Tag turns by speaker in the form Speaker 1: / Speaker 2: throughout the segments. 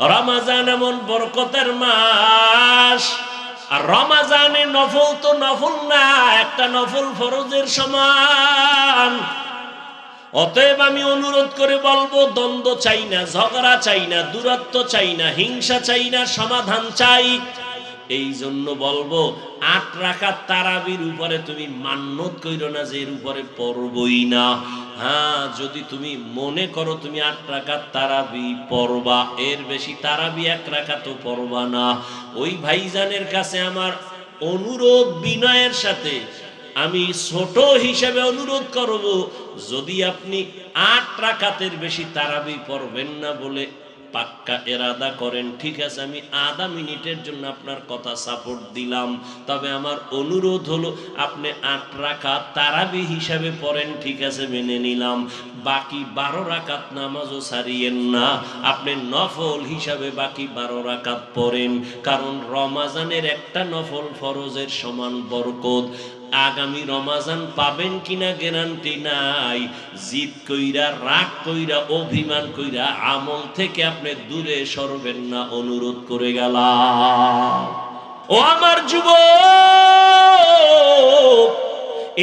Speaker 1: রমজান এমন বরকতের মাস, আর রমজানে নফল তো নফল না, একটা নফল ফরজের সমান। অতএব আমি অনুরোধ করে বলবো, দ্বন্দ্ব চাই না, ঝগড়া চাই না, দূরত্ব চাই না, হিংসা চাই না, সমাধান চাই। এই জন্য বলবো 8 রাকাত তারাবির উপরে তুমি মান্যত কইরো না যে এর উপরে পড়বই না। হ্যাঁ, যদি তুমি মনে করো তুমি 8 রাকাত তারাবি পড়বা, এর বেশি তারাবি 1 রাকাতও পড়বা না। ওই ভাইজানের কাছে আমার অনুরোধ, বিনয়ের সাথে আমি ছোট হিসেবে অনুরোধ করব, যদি আপনি 8 রাকাতের বেশি তারাবি পড়বেন না বলে পাক্কা এরাদা করেন, ঠিক আছে, আমি আধা মিনিটের জন্য আপনার কথা সাপোর্ট দিলাম। তবে আমার অনুরোধ হলো আপনি 8 রাকাত তারাবি হিসাবে পড়েন, ঠিক আছে, মেনে নিলাম। বাকি 12 রাকাত নামাজও ছাড়িয়েন না, আপনি নফল হিসাবে বাকি 12 রাকাত পড়েন। কারণ রমজানের একটা নফল ফরজের সমান বরকত। আগামী রমজান পাবেন কিনা গ্যারান্টি নাই। জিদ কইরা, রাগ কইরা, অভিমান কইরা আমল থেকে আপনি দূরে সরবেন না, অনুরোধ করে গেলাম। ও আমার যুবক,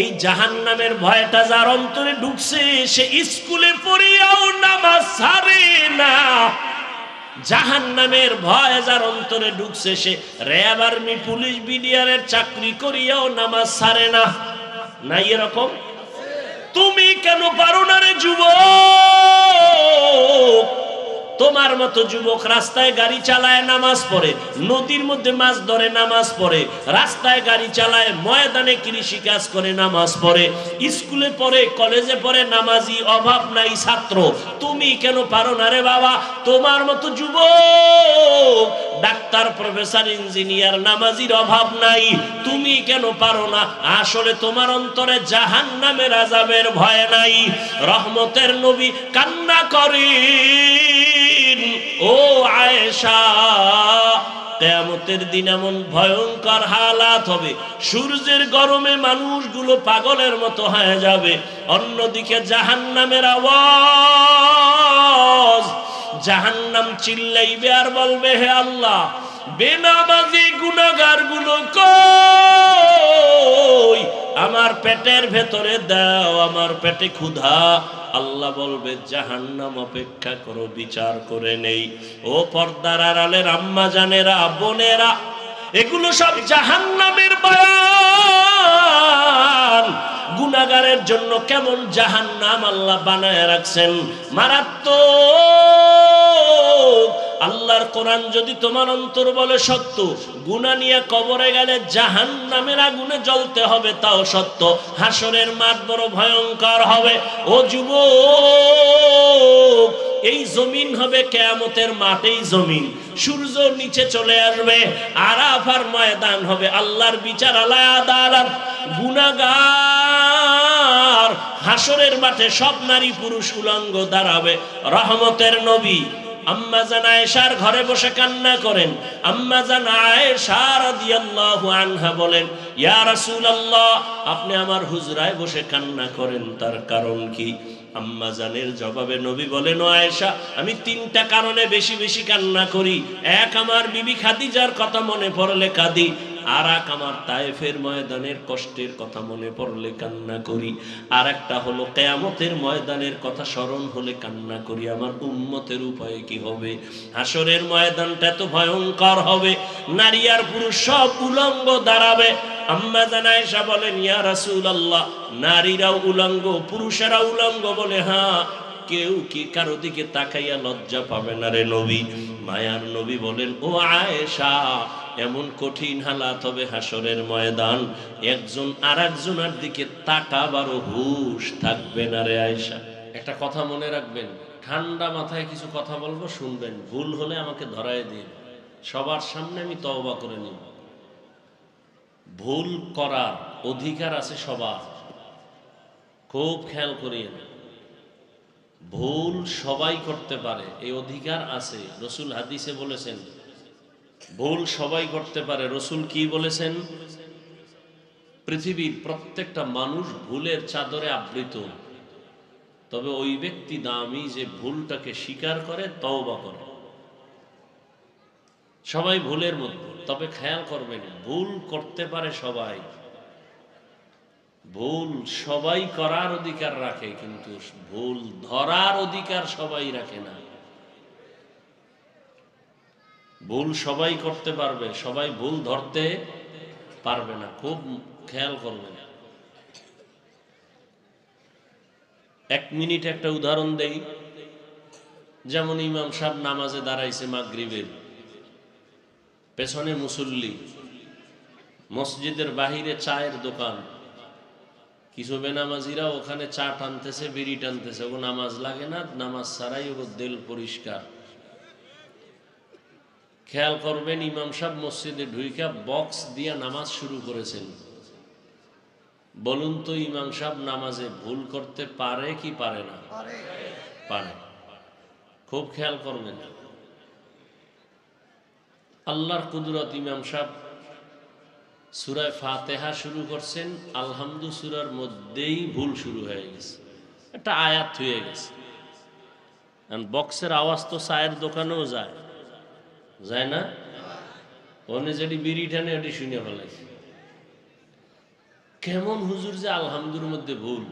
Speaker 1: এই জাহান্নামের ভয়টা যার অন্তরে ঢুকছে, সে স্কুলে পড়িয়াও নামাজ ছাড়ে না। জাহান্নামের ভয় যার অন্তরে ঢুকছে, সে র্যাব, আর্মি, পুলিশ, বিডিআরের চাকরি করিয়াও নামাজ ছাড়ে না। নাই এরকম? তুমি কেন পারো না রে যুবক? তোমার মতো যুবক রাস্তায় গাড়ি চালায়, নামাজ পড়ে, নদীর মধ্যে মাছ ধরে, নামাজ পড়ে, রাস্তায় গাড়ি চালায়, ময়দানে কৃষি কাজ করে, নামাজ পড়ে, স্কুলে পড়ে, কলেজে পড়ে, নামাজি অভাব নাই ছাত্র। তুমি কেন পারো না রে বাবা? তোমার মতো যুবক ডাক্তার, প্রফেসর, ইঞ্জিনিয়ার, নামাজির অভাব নাই। তুমি কেন পারো না? আসলে তোমার অন্তরে জাহান্নামের আযাবের ভয় নাই। রহমতের নবী কান্না করেন, ও আয়েশা, কিয়ামতের দিন এমন ভয়ঙ্কর হালাত হবে, সূর্যের গরমে মানুষগুলো পাগলের মতো হয়ে যাবে। অন্যদিকে জাহান্নামের আওয়াজ, জাহান্নাম চিল্লাইবে আর বলবে, হে আল্লাহ, বেনামাজি গুনাহগার গুলো কই? আমার পেটের ভেতরে দাও, আমার পেটে ক্ষুধা। আল্লাহ বলবে, জাহান্নাম অপেক্ষা করো, বিচার করে নেই। ও পর্দার আড়ালের আম্মা জানেরা, বোনেরা, এগুলো সব জাহান্নামের বয়ান। গুনাহগারের জন্য কেমন জাহান্নাম আল্লাহ বানায় রাখছেন, মারাত্মক। আল্লাহর কোরআন যদি তোমার অন্তর বলে সত্য, গুনাহ নিয়ে কবরে গেলে জাহান্নামের আগুনে জ্বলতে হবে, তাও সত্য। হাসরের মাঠ বড় ভয়ঙ্কর হবে। ও যুবক, এই জমিন হবে কিয়ামতের মাঠেই জমিন, সূর্য নিচে চলে আসবে, আরাফার ময়দান হবে, আল্লাহর বিচার, আল্লাহ আদালত। গুনাহগার হাসরের মাঠে সব নারী পুরুষ উলঙ্গ দাঁড়াবে। রহমতের নবী আম্মা জান আয়েশার ঘরে বসে কান্না করেন। আম্মা জান আয়েশা রাদিয়াল্লাহু আনহা বলেন, ইয়া রাসূলুল্লাহ, আপনি আমার হুজরায় বসে কান্না করেন, তার কারণ কি? আম্মা জানের জবাবে নবী বলেন, ও আয়েশা, আমি 3টা কারণে বেশি বেশি কান্না করি। এক, আমার বিবি খাদিজার কথা মনে পড়লে কাঁদি। আর এক, আমার তায়েফের ময়দানের কষ্টের কথা মনে পড়লে কান্না করি। আর একটা হলো কিয়ামতের ময়দানের কথা স্মরণ হলে কান্না করি। আমার উম্মতের উপায় কি হবে? হাসরের ময়দানটা তো ভয়ঙ্কর হবে, নারী আর পুরুষ সব উলঙ্গ দাঁড়াবে। আম্মা জান আয়েশা বলেন, ইয়া রাসূলুল্লাহ, নারীরাও উলঙ্গ, পুরুষেরাও উলঙ্গ? বলে, হ্যাঁ। কেউ কি কারো দিকে তাকাইয়া লজ্জা পাবে না রে নবী? মায়ার নবী বলেন, ও আয়েশা, এমন কঠিন হালাত হবে হাসরের ময়দান, একজন আর একজনের দিকে তাকাবারও হুঁশ থাকবে না রে আয়েশা। একটা কথা মনে রাখবেন, ঠান্ডা মাথায় কিছু কথা বলবো, শুনবেন, ভুল হলে আমাকে ধরায় দিন। সবার সামনে আমি তওবা করে নিব। ভুল করার অধিকার আছে সবার, খুব খেয়াল করিয়েন। ভুল সবাই করতে পারে, এই অধিকার আছে। রসুল হাদিসে বলেছেন ভুল সবাই করতে পারে। রসুল কি বলেছেন? পৃথিবীর প্রত্যেকটা মানুষ ভুলের চাদরে আবৃত, তবে ওই ব্যক্তি দামি যে ভুলটাকে স্বীকার করে, তওবা করে। সবাই ভুলের মধ্যে। তবে খেয়াল করবেন, ভুল করতে পারে সবাই, ভুল সবাই করার অধিকার রাখে, কিন্তু ভুল ধরার অধিকার সবাই রাখে না। ভুল সবাই করতে পারবে, সবাই ভুল ধরতে পারবে না। খুব খেয়াল করবেন। 1 মিনিট একটা উদাহরণ দেই। যেমন ইমাম সাহেব নামাজে দাঁড়াইছে মাগরিবের, পেছনে মুসল্লি, মসজিদের বাহিরে চায়ের দোকান, কিছু বেনামাজিরা ওখানে চা টানতেছে, বিড়ি টানতেছে। ও নামাজ লাগে না, নামাজ ছাড়াই ও দিল পরিষ্কার। খেয়াল করবেন, ইমাম সাহেব মসজিদে ঢুইকা বক্স দিয়ে নামাজ শুরু করেছেন। বলুন তো, ইমাম সাহেব নামাজে ভুল করতে পারে কি পারে না? পারে। খুব খেয়াল করবেন। আল্লাহর কুদরত, ইমাম সাহেব সূরা ফাতিহা শুরু করছেন, আলহামদু সূরার মধ্যেই ভুল শুরু হয়ে গেছে, একটা আয়াত হয়ে গেছে। বক্সের আওয়াজ তো চায়ের দোকানেও যায়, যায় না? ওনে যেটি বিড়ি টানে ওটি শুনে ফেলাইছে। কেমন হুজুর যে আলহামদুর মধ্যে ভুল।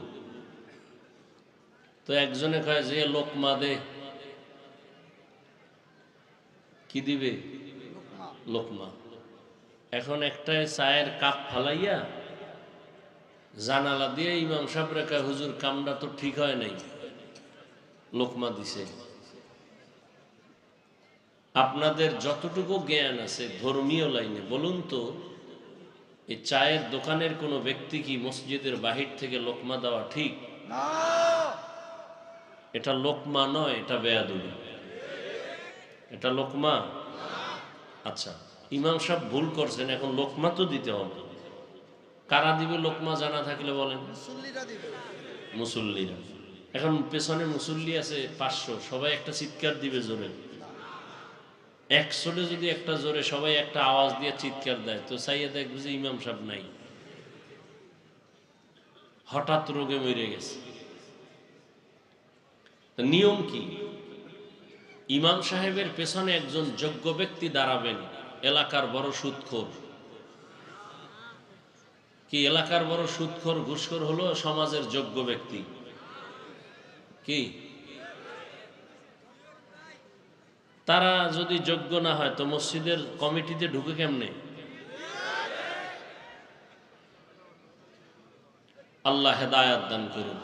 Speaker 1: তো একজনে কয় যে লোকমা দে, কি দিবে? লোকমা। এখন একটা চায়ের কাপ ফালাইয়া জানালা দিয়ে ইমাম সাহেব রেখা, হুজুর কামটা তো ঠিক হয় নাই, লোকমা দিছে। আপনাদের যতটুকু জ্ঞান আছে ধর্মীয় লাইনে, বলুন তো, এই চায়ের দোকানের কোনো ব্যক্তি কি মসজিদের বাহির থেকে লোকমা দেওয়া ঠিক? এটা লোকমা নয়, এটা বেয়াদবি। এটা লোকমা। আচ্ছা, ইমাম সাহেব ভুল করছেন, এখন লোকমা তো দিতে হবে। কারা দিবে লোকমা জানা থাকলে বলেন? মুসল্লিরা। এখন পেছনে মুসল্লি আছে 500, সবাই একটা চিৎকার দিবে জোরে। 100 যদি একটা জোরে সবাই একটা আওয়াজ দিয়ে চিৎকার দেয়, তো চাইয়া দেখবে যে ইমাম সাহেব নাই, হঠাৎ রোগে মরে গেছে। নিয়ম কি? ইমাম সাহেবের পেছনে একজন যোগ্য ব্যক্তি দাঁড়াবেন, এলাকার বড় সুদখোর। কি এলাকার বড় সুদখোর ঘুষখোর হলো সমাজের যোগ্য ব্যক্তি? কি তারা যদি যোগ্য না হয় তো মসজিদের কমিটিতে ঢুকে কেমনে? আল্লাহ হেদায়েত দান করুন।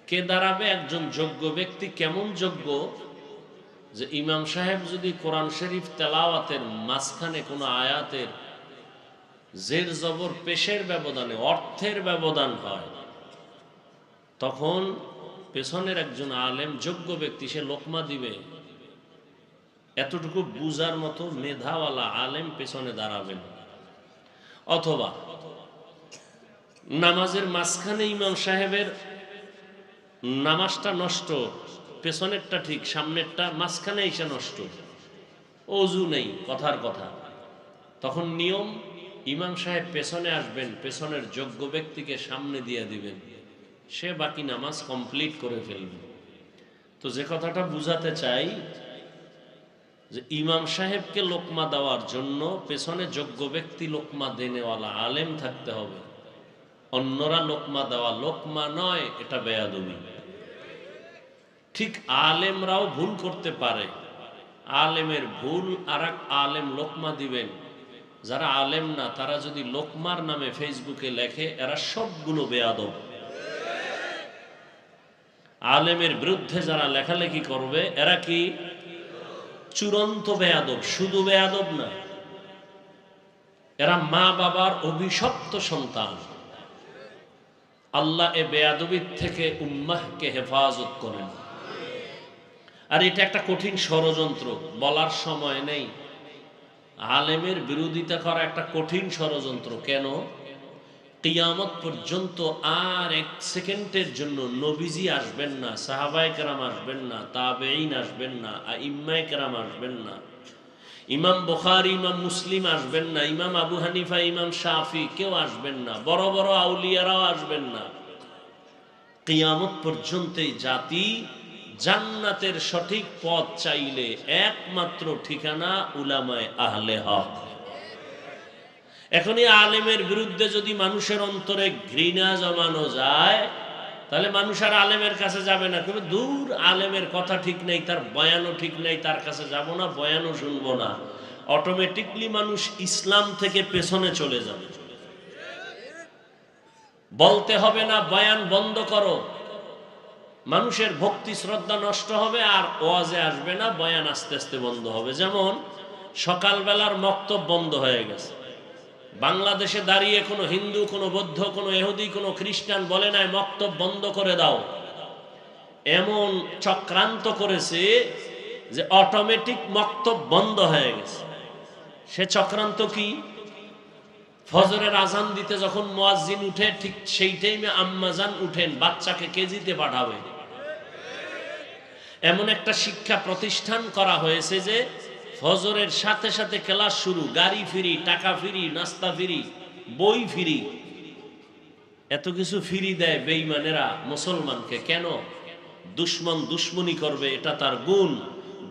Speaker 1: কে দাঁড়াবে? একজন যোগ্য ব্যক্তি। কেমন যোগ্য? যে ইমাম সাহেব যদি কোরআন শরীফ তেলাওয়াতের মাঝখানে কোনো আয়াতের জের জবর পেশের ব্যবধানে অর্থের ব্যবধান হয়, তখন পেছনের একজন আলেম যোগ্য ব্যক্তি সে লোকমা দিবে। এতটুকু বুঝার মতো মেধাওয়ালা আলেম পেছনে দাঁড়াবেন। অথবা নামাজের মাঝখানে ইমাম সাহেবের নামাজটা নষ্ট, পেছনেরটা ঠিক, সামনেরটা মাঝখানে এসে নষ্ট, অজু নেই, কথার কথা। তখন নিয়ম, ইমাম সাহেব পেছনে আসবেন, পেছনের যোগ্য ব্যক্তিকে সামনে দিয়ে দিবেন, সে বাকি নামাজ কমপ্লিট করে ফেলবে। তো যে কথাটা বুঝাতে চাই, যে ইমাম সাহেবকে লোকমা দেওয়ার জন্য পেছনে যোগ্য ব্যক্তি লোকমা দেনেওয়ালা আলেম থাকতে হবে, অন্যরা লোকমা দেওয়া লোকমা নয়, এটা বেয়াদবি। ঠিক আলেমরাও ভুল করতে পারে, আলেমের ভুল আর এক আলেম লোকমা দিবেন। যারা আলেম না তারা যদি লোকমার নামে ফেসবুকে লেখে, এরা সবগুলো বেয়াদব। আলেমের বিরুদ্ধে যারা লেখালেখি করবে এরা কি চূড়ান্ত বেয়াদব। শুধু বেয়াদব না, এরা মা বাবার অভিশপ্ত সন্তান। আল্লাহ এ বেয়াদবির থেকে উম্মাহকে হেফাজত করেন। আর এটা একটা কঠিন ষড়যন্ত্র, বলার সময় নেই। আলেমের বিরোধিতা করা একটা কঠিন ষড়যন্ত্র। কেন? কিয়ামত পর্যন্ত আর 1 সেকেন্ডের জন্য নবীজি আসবেন না, সাহাবায়ে কেরাম আসবেন না, তাবেঈন আসবেন না, আইম্মায়ে কেরাম আসবেন না, ইমাম বুখারী, ইমাম মুসলিম আসবেন না, ইমাম আবু হানিফা, ইমাম শাফি কেউ আসবেন না, বড় বড় আউলিয়ারাও আসবেন না। কিয়ামত পর্যন্ত এই জাতি জান্নাতের সঠিক পথ চাইলে একমাত্র ঠিকানা উলামায়ে আহলে হক। এখনই আলেমের বিরুদ্ধে যদি মানুষের অন্তরে ঘৃণা জমানো যায়, তাহলে মানুষ আর আলেমের কাছে যাবে না, কিন্তু দূর আলেমের কথা ঠিক নেই, তার বয়ানও ঠিক নেই, তার কাছে যাব না, বয়ানও শুনবো না। অটোমেটিকলি মানুষ ইসলাম থেকে পেছনে চলে যাবে। বলতে হবে না বয়ান বন্ধ করো, মানুষের ভক্তি শ্রদ্ধা নষ্ট হবে, আর ওয়াজে আসবে না, বয়ান আস্তে আস্তে বন্ধ হবে। যেমন সকালবেলার মক্তব বন্ধ হয়ে গেছে। বাংলাদেশে দাঁড়িয়ে কোনো হিন্দু, কোনো বৌদ্ধ, কোনো ইহুদি, কোনো খ্রিস্টান বলে নাই মক্তব বন্ধ করে দাও। এমন চক্রান্ত করেছে যে অটোমেটিক মক্তব বন্ধ হয়ে গেছে। সে চক্রান্ত কি? ফজরের আজান দিতে যখন মুয়াজ্জিন উঠে, ঠিক সেই টাইমে আম্মাজান উঠেন, বাচ্চাকে কেজিতে পাঠাবে। এমন একটা শিক্ষা প্রতিষ্ঠান করা হয়েছে যে ফজরের সাথে সাথে ক্লাস শুরু, গাড়ি ফ্রি, টাকা ফ্রি, নাস্তা ফ্রি, বই ফ্রি। এত কিছু ফ্রি দেয় বেঈমানেরা মুসলমানকে। কেন? দুশ্মন দুশ্মনী করবে, এটা তার গুণ।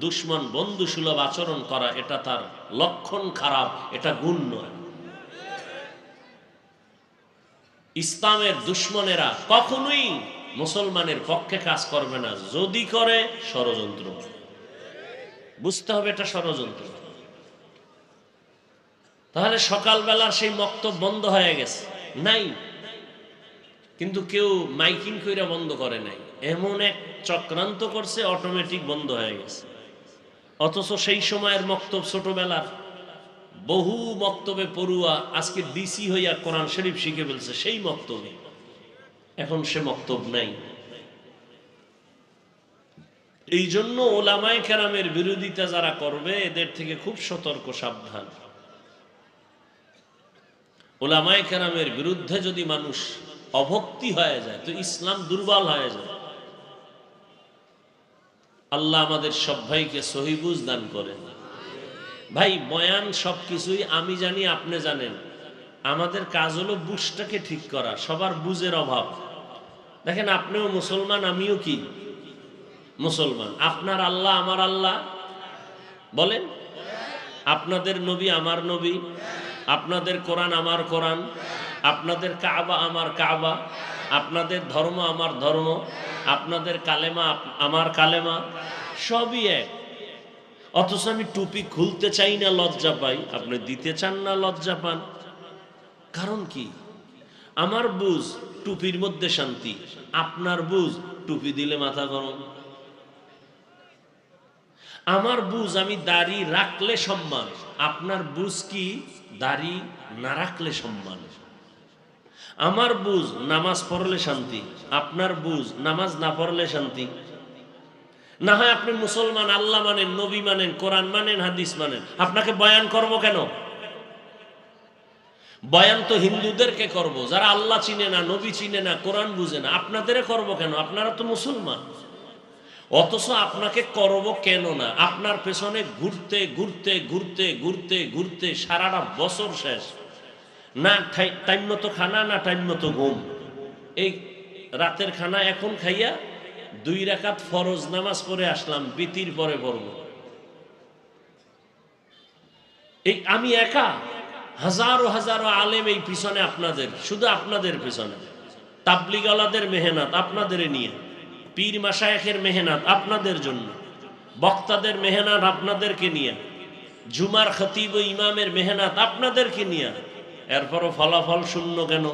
Speaker 1: দুশ্মন বন্ধু সুলভ আচরণ করা, এটা তার লক্ষণ খারাপ, এটা গুণ নয়। ইসলামের দুশ্মনেরা কখনোই মুসলমানের পক্ষে কাজ করবে না, যদি করে ষড়যন্ত্র। বুঝতে হবে এটা ষড়যন্ত্র। তাহলে সকালবেলা সেই মক্তব বন্ধ হয়ে গেছে নাই, কিন্তু কেউ মাইকিং কইরা বন্ধ করে নাই, এমন এক চক্রান্ত করছে, অটোমেটিক বন্ধ হয়ে গেছে। অথচ সেই সময়ের মক্তব ছোটবেলার বহু মক্তবে পড়ুয়া আজকে ডিসি হইয়া কোরআন শরীফ শিখে ফেলছে সেই মক্তবে, এখন সে মক্তব নাই। এই জন্য ওলামায়ে কেরামের বিরোধিতা যারা করবে এদের থেকে খুব সতর্ক, সাবধান। ওলামায়ে কেরামের বিরুদ্ধে যদি মানুষ অভক্তি হয়ে যায় তো ইসলাম দুর্বল হয়ে যায়। আল্লাহ আমাদের সব ভাইকে সহি বুঝ দান করেন। ভাই বয়ান সবকিছুই আমি জানি, আপনি জানেন, আমাদের কাজ হলো বুঝটাকে ঠিক করা। সবার বুঝের অভাব। দেখেন আপনিও মুসলমান, আমিও কি মুসলমান। আপনার আল্লাহ আমার আল্লাহ বলেন, আপনাদের নবী আমার নবী, আপনাদের কোরআন আমার কোরআন, আপনাদের কাবা আমার কাবা, আপনাদের ধর্ম আমার ধর্ম, আপনাদের কালেমা আমার কালেমা, সবই এক। অথচ আমি টুপি খুলতে চাই না, লজ্জা পাই, আপনি দিতে চান না, লজ্জা পান। কারণ কি? আমার বুঝ টুপির মধ্যে শান্তি, আপনার বুঝ টুপি দিলে মাথা গরম। আমার বুঝ আমি দাড়ি রাখলে সম্মান, আপনার বুঝ কি দাড়ি না রাখলে সম্মান। আমার বুঝ নামাজ পড়লে শান্তি, আপনার বুঝ নামাজ না পড়লে শান্তি। না হয় আপনি মুসলমান, আল্লাহ মানেন, নবী মানেন, কোরআন মানেন, হাদিস মানেন, আপনাকে বয়ান করব কেন? বয়ান তো হিন্দুদেরকে করব, যারা আল্লাহ চিনে না, নবী চিনে না, কোরআন বুঝে না, আপনাদের করব কেন? আপনারা তো মুসলমান। অথচ আপনাকে করব কেন না? আপনার পেছনে ঘুরতে ঘুরতে ঘুরতে ঘুরতে ঘুরতে সারাটা বছর শেষ, না টাইম মতো খানা, না টাইম মতো ঘুম। এই রাতের খানা এখন খাইয়া 2 রাকাত ফরজ নামাজ পড়ে আসলাম, বিতির পরে পড়ব। এই আমি একা, হাজারো হাজারো আলেম এই পিছনে আপনাদের, শুধু আপনাদের পিছনে। তাবলিগওয়ালাদের মেহনত আপনাদের নিয়ে, পীর মাশায়েখের মেহনত আপনাদের জন্য, বক্তাদের মেহনত আপনাদেরকে নিয়ে, জুমার খতিব ও ইমামের মেহনত আপনাদেরকে নিয়ে। এরপরও ফলাফল শূন্য কেন?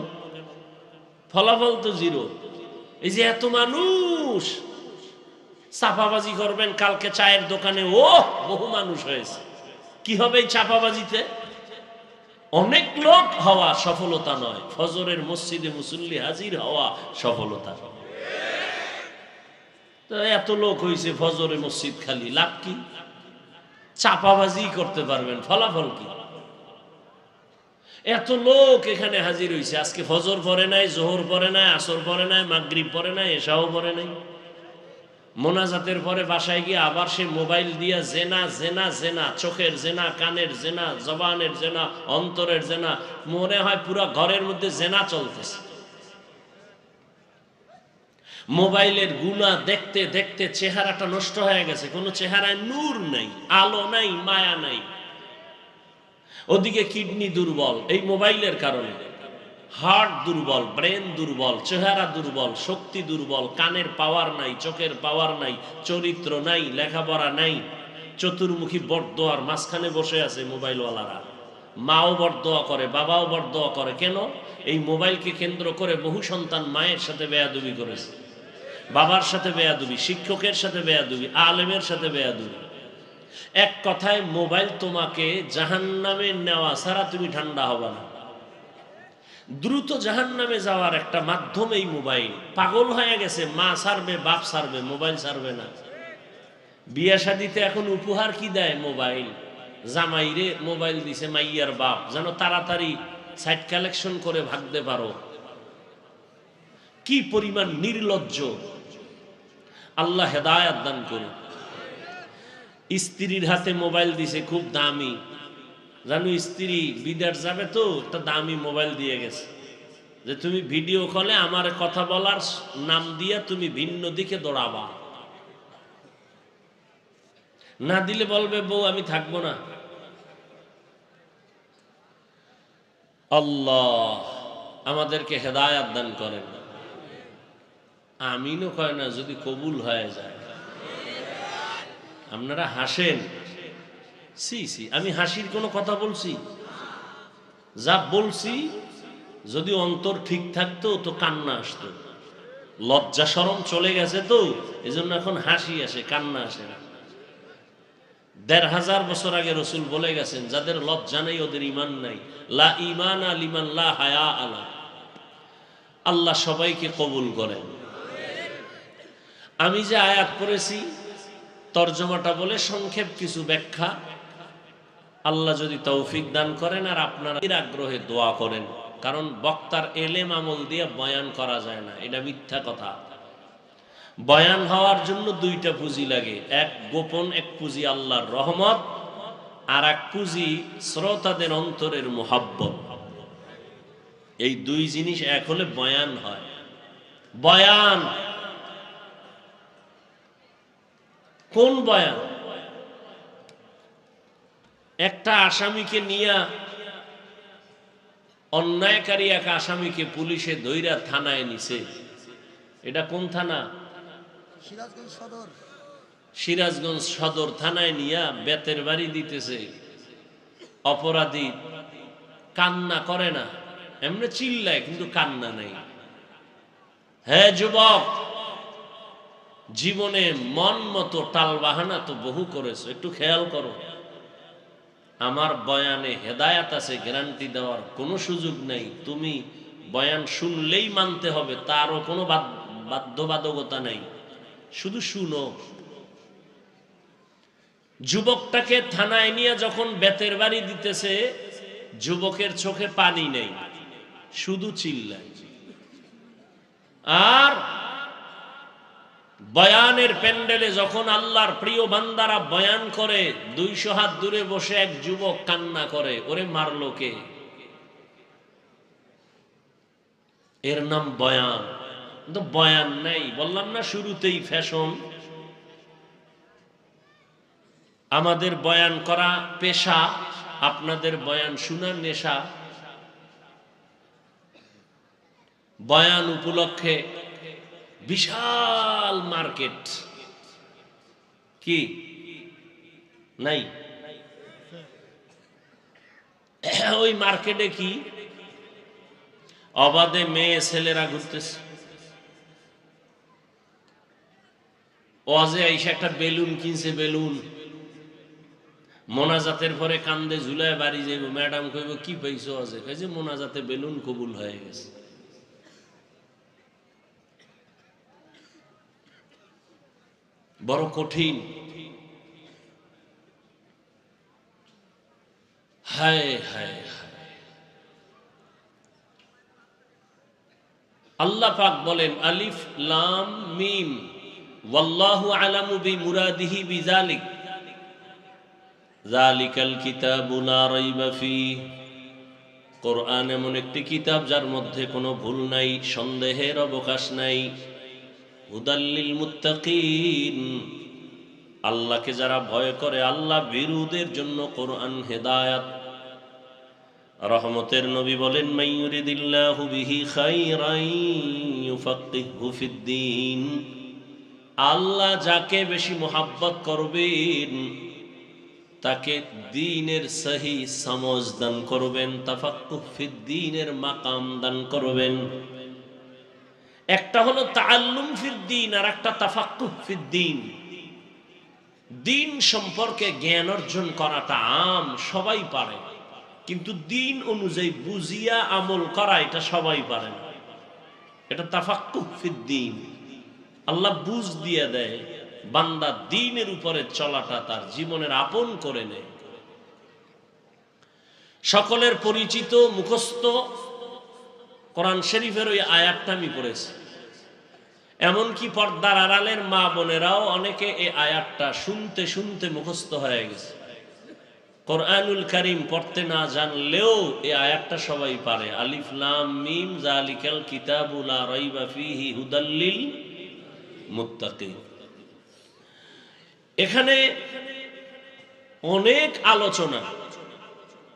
Speaker 1: ফলাফল তো জিরো। এই যে এত মানুষ চাপাবাজি করবেন, কালকে চায়ের দোকানে বহু মানুষ হয়েছে। কি হবে এই চাপাবাজিতে? অনেক লোক হওয়া সফলতা নয়, ফজরের মসজিদে মুসল্লি হাজির হওয়া সফলতা। তো এত লোক হয়েছে ফজরে মসজিদ খালি, লাভ কি? চাপাবাজি করতে পারবেন, ফলাফল কি? এত লোক এখানে হাজির হয়েছে, আজকে ফজর পড়ে নাই, জোহর পড়ে নাই, আসর পড়ে নাই, মাগরিব পড়ে নাই, এশাও পড়ে নাই। মোনাজাতের পরে বাসায় গিয়ে আবার সে মোবাইল দিয়া জেনা জেনা জেনা, চোখের জেনা, কানের জেনা, জবানের জেনা, অন্তরের জেনা, মনে হয় পুরো ঘরের মধ্যে জেনা চলতেছে। মোবাইলের গুনাহ দেখতে দেখতে চেহারাটা নষ্ট হয়ে গেছে, কোনো চেহারায় নূর নাই, আলো নাই, মায়া নাই। ওদিকে কিডনি দুর্বল এই মোবাইলের কারণে, হার্ট দুর্বল, ব্রেন দুর্বল, চেহারা দুর্বল, শক্তি দুর্বল, কানের পাওয়ার নাই, চোখের পাওয়ার নাই, চরিত্র নাই, লেখাপড়া নাই, চতুর্মুখী বরদোয়ার মাঝখানে বসে আছে মোবাইলওয়ালারা। মাও বরদোয়া করে, বাবাও বরদোয়া করে। কেন? এই মোবাইলকে কেন্দ্র করে বহু সন্তান মায়ের সাথে বেয়াদবি করেছে, বাবার সাথে বেয়াদবি, শিক্ষকের সাথে বেয়াদবি, আলেমের সাথে বেয়াদবি। এক কথায় মোবাইল তোমাকে জাহান্নামে নেওয়া ছাড়া তুমি ঠান্ডা হবে না। দ্রুত জাহান্নামে যাওয়ার একটা মাধ্যম এই মোবাইল। পাগল হয়ে গেছে, মা ছাড়বে, বাপ ছাড়বে, মোবাইল ছাড়বে না। বিয়া শাদিতে এখন উপহার কি দেয়? মোবাইল। জামাইরে মোবাইল দিছে মাইয়ার বাপ, যেন তাড়াতাড়ি সাইট কালেকশন করে ভাগতে পারো। কি পরিমাণ নির্লজ্জ! আল্লাহ হেদায়াত দান করুন। স্ত্রীর হাতে মোবাইল দিছে, খুব দামি, জানো স্ত্রী বিদেশ যাবে তো একটা দামি মোবাইল দিয়ে গেছে, যে তুমি ভিডিও কলে আমার কথা বলার নাম দিয়ে তুমি ভিন্ন দিকে দৌড়াবা, না দিলে বলবে বউ আমি থাকবো না। আল্লাহ আমাদেরকে হেদায়াত দান করেন। আমিনও কয় না, যদি কবুল হয়ে যায়। আপনারা হাসেন, সি আমি হাসির কোনো কথা বলছি? যা বলছি যদি অন্তর ঠিক থাকতো তো কান্না আসতো। লজ্জা শরম চলে গেছে তো এজন্য এখন হাসি আসে, কান্না আসে না। ১৫০০ বছর আগে রসুল বলে গেছেন, যাদের লজ্জা নেই ওদের ঈমান নাই। লা ঈমান লিমান লা হায়া আলা। আল্লাহ সবাইকে কবুল করেন। আমি যে আয়াত পড়েছি তরজমাটা বলে সংক্ষেপ কিছু ব্যাখ্যা, আল্লাহ যদি তৌফিক দান করেন। আর আপনারা আগ্রহে দোয়া করেন, কারণ বক্তার এলেম আমল দিয়ে বয়ান করা যায় না, এটা মিথ্যা কথা। বয়ান হওয়ার জন্য দুইটা পুঁজি লাগে, এক গোপন এক পুঁজি আল্লাহর রহমত, আর এক পুঁজি শ্রোতাদের অন্তরের মুহাব্বত। এই দুই জিনিস এক হলে বয়ান হয়। বয়ান কোন বয়ান? একটা আসামিকে নিয়ে, অন্যায়কারী এক আসামিকে পুলিশে ধইরা থানায় নিছে। এটা কোন থানা? সিরাজগঞ্জ সদর থানায় নিয়া বেতের বাড়ি দিতেছে। অপরাধী কান্না করে না, এমনি চিল্লায় কিন্তু কান্না নাই। হ্যাঁ যুবক, জীবনে মন মতো টাল বাহানা তো বহু করেছো, একটু খেয়াল করো। আমার বয়ানে হেদায়াত আছে, গ্যারান্টি দেওয়ার কোনো সুযোগ নেই। তুমি বয়ান শুনলেই মানতে হবে, তারও কোনো বাধ্যবাধকতা নেই, শুধু শুনো। যুবকটাকে থানায় নিয়ে যখন বেতের বাড়ি দিতেছে, যুবকের চোখে পানি নেই, শুধু চিল্লায়। আর বয়ানের প্যান্ডেলে যখন আল্লাহর প্রিয় বান্দারা বয়ান করে, 200 হাত দূরে বসে এক যুবক কান্না করে, ওরে মারলো কে? এর নাম বয়ান। কিন্তু বয়ান নাই, বললাম না শুরুতেই ফ্যাশন। আমাদের বয়ান করা পেশা, আপনাদের বয়ান শোনার নেশা। বয়ান উপলক্ষে বিশাল মার্কেট, কি নাই? ওই মার্কেটে কি অবাধে মেয়ে ছেলেরা ঘুরতেছে। ওয়াজে আইসা একটা বেলুন কিনছে, বেলুন মোনাজাতের পরে কান্দে ঝুলায় বাড়ি যাইব। ম্যাডাম কইব কি পাইছো? আছে কইছে মোনাজাতে বেলুন কবুল হয়ে গেছে। বড় কঠিন। হায় হায় হায়। আল্লাহ পাক বলেন আলিফ লাম মিম ওয়াল্লাহু আলামু বিমুরাদিহি বিযালিক যালিকাল কিতাবু লা রাইবা ফীহ। কোরআন এমন একটি কিতাব যার মধ্যে কোনো ভুল নাই, সন্দেহের অবকাশ নাই। হুদাল লিল মুত্তাকিন, আল্লাহকে যারা ভয় করে, আল্লাহ ভীরুদের জন্য কোরআন হেদায়াত। রহমতের নবী বলেন, মাইয়ুরিদিল্লাহু বিহি খাইরান ইউফাক্কিহু ফিদ্দীন, আল্লাহ যাকে বেশি মোহাব্বত করবেন তাকে দ্বীনের সহি সমঝ দান করবেন, তাফাক্কুহ ফিদ্দীনের মাকাম দান করবেন। একটা হলো তাআল্লুম ফিদ্দীন আর একটা তাফাক্কুহ ফিদ্দীন। দ্বীন সম্পর্কে জ্ঞান অর্জন করাটা আম, সবাই পারে, কিন্তু দ্বীন অনুযায়ী বুঝিয়া আমল করা এটা সবাই পারে না। এটা তাফাক্কুহ ফিদ্দীন। আল্লাহ বুঝ দিয়ে দেয়, বান্দা দ্বীনের উপরে চলাটা তার জীবনের আপন করে নেয়। সকলের পরিচিত মুখস্থ কোরআন শরীফের ওই আয়াতটা আমি পড়েছি। এমনকি পর্দার আড়ালের মা বোনেরাও অনেকে এই আয়াতটা শুনতে শুনতে মুখস্থ হয়ে গেছে। কোরআনুল কারীম পড়তে না জানলেও এই আয়াতটা সবাই পারে। আলিফ লাম মিম যালিকাল কিতাবু লা রাইবা ফীহি হুদাল লিল মুত্তাকিন। এখানে অনেক আলোচনা,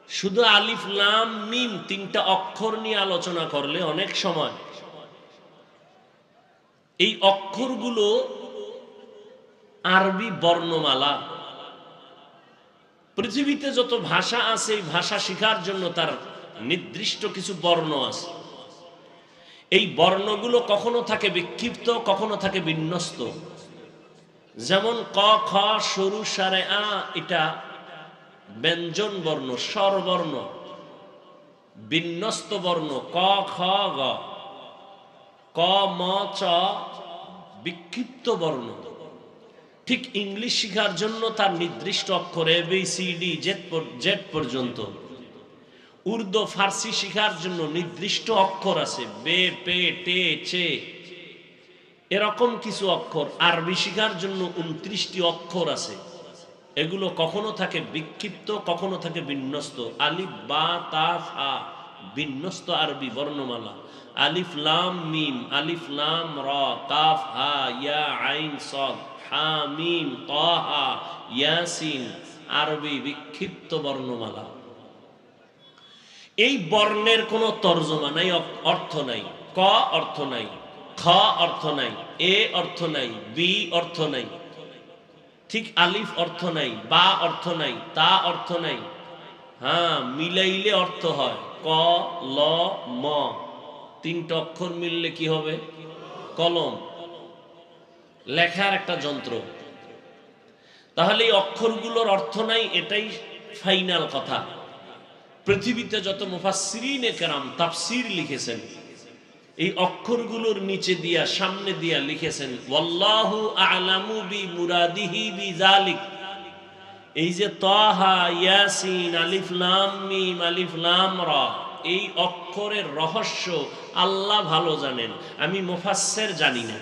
Speaker 1: শুধু আলিফ লাম মিম তিনটা অক্ষর নিয়ে আলোচনা করলে অনেক সময় এই অক্ষরগুলো আরবি বর্ণমালা। পৃথিবীতে যত ভাষা আছে এই ভাষা শেখার জন্য তার নির্দিষ্ট কিছু বর্ণ আছে। এই বর্ণগুলো কখনো থাকে বিক্ষিপ্ত, কখনো থাকে বিন্যস্ত। যেমন ক খ সরু সারে আ, এটা ব্যঞ্জন বর্ণ, স্বরবর্ণ। বিন্যস্ত বর্ণ ক খ গ, ক ম চ বিক্ষিপ্ত বর্ণ। ঠিক ইংলিশ শেখার জন্য তার নির্দিষ্ট অক্ষর A B C D Z পর্যন্ত। উর্দু ফার্সি শেখার জন্য নির্দিষ্ট অক্ষর আছে, বে পে টে চে, এরকম কিছু অক্ষর। আরবি শেখার জন্য 29টি অক্ষর আছে। এগুলো কখনো থাকে বিক্ষিপ্ত, কখনো থাকে বিন্যস্ত। আলিফ বা তা ফা বিন্যস্ত আরবি বর্ণমালা। আলিফ লাম মিম, আলিফ লাম র, কাফ হা ইয়া আইন সাদ, হা মিম তাহা ইয়াসিন আরবি বিক্ষিপ্ত বর্ণমালা। এই বর্ণের কোনো তর্জমা নাই, অর্থ নাই। ক অর্থ নাই, খ অর্থ নাই, এ অর্থ নাই, বি অর্থ নাই। ঠিক আলিফ অর্থ নাই, বা অর্থ নাই, তা অর্থ নাই। হ্যাঁ, মিলাইলে অর্থ হয়। ক ল ম, তিনটা অক্ষর মিললে কি হবে? কলম, লেখার একটা যন্ত্র। তাহলে এই অক্ষরগুলোর অর্থ নাই, এটাই ফাইনাল কথা। পৃথিবীতে যত মুফাসসিরিনে কেরাম তাফসীর লিখেছেন, এই অক্ষরগুলোর নিচে দিয়া সামনে দিয়া লিখেছেন ওয়াল্লাহু আ'লামু বিমুরাদিহি বিযালিক। এই যে তাহা ইয়াসিন আলিফ লাম মিম আলিফ লাম রা, এই অক্ষরের রহস্য আল্লাহ ভালো জানেন, আমি মুফাসসির জানি না।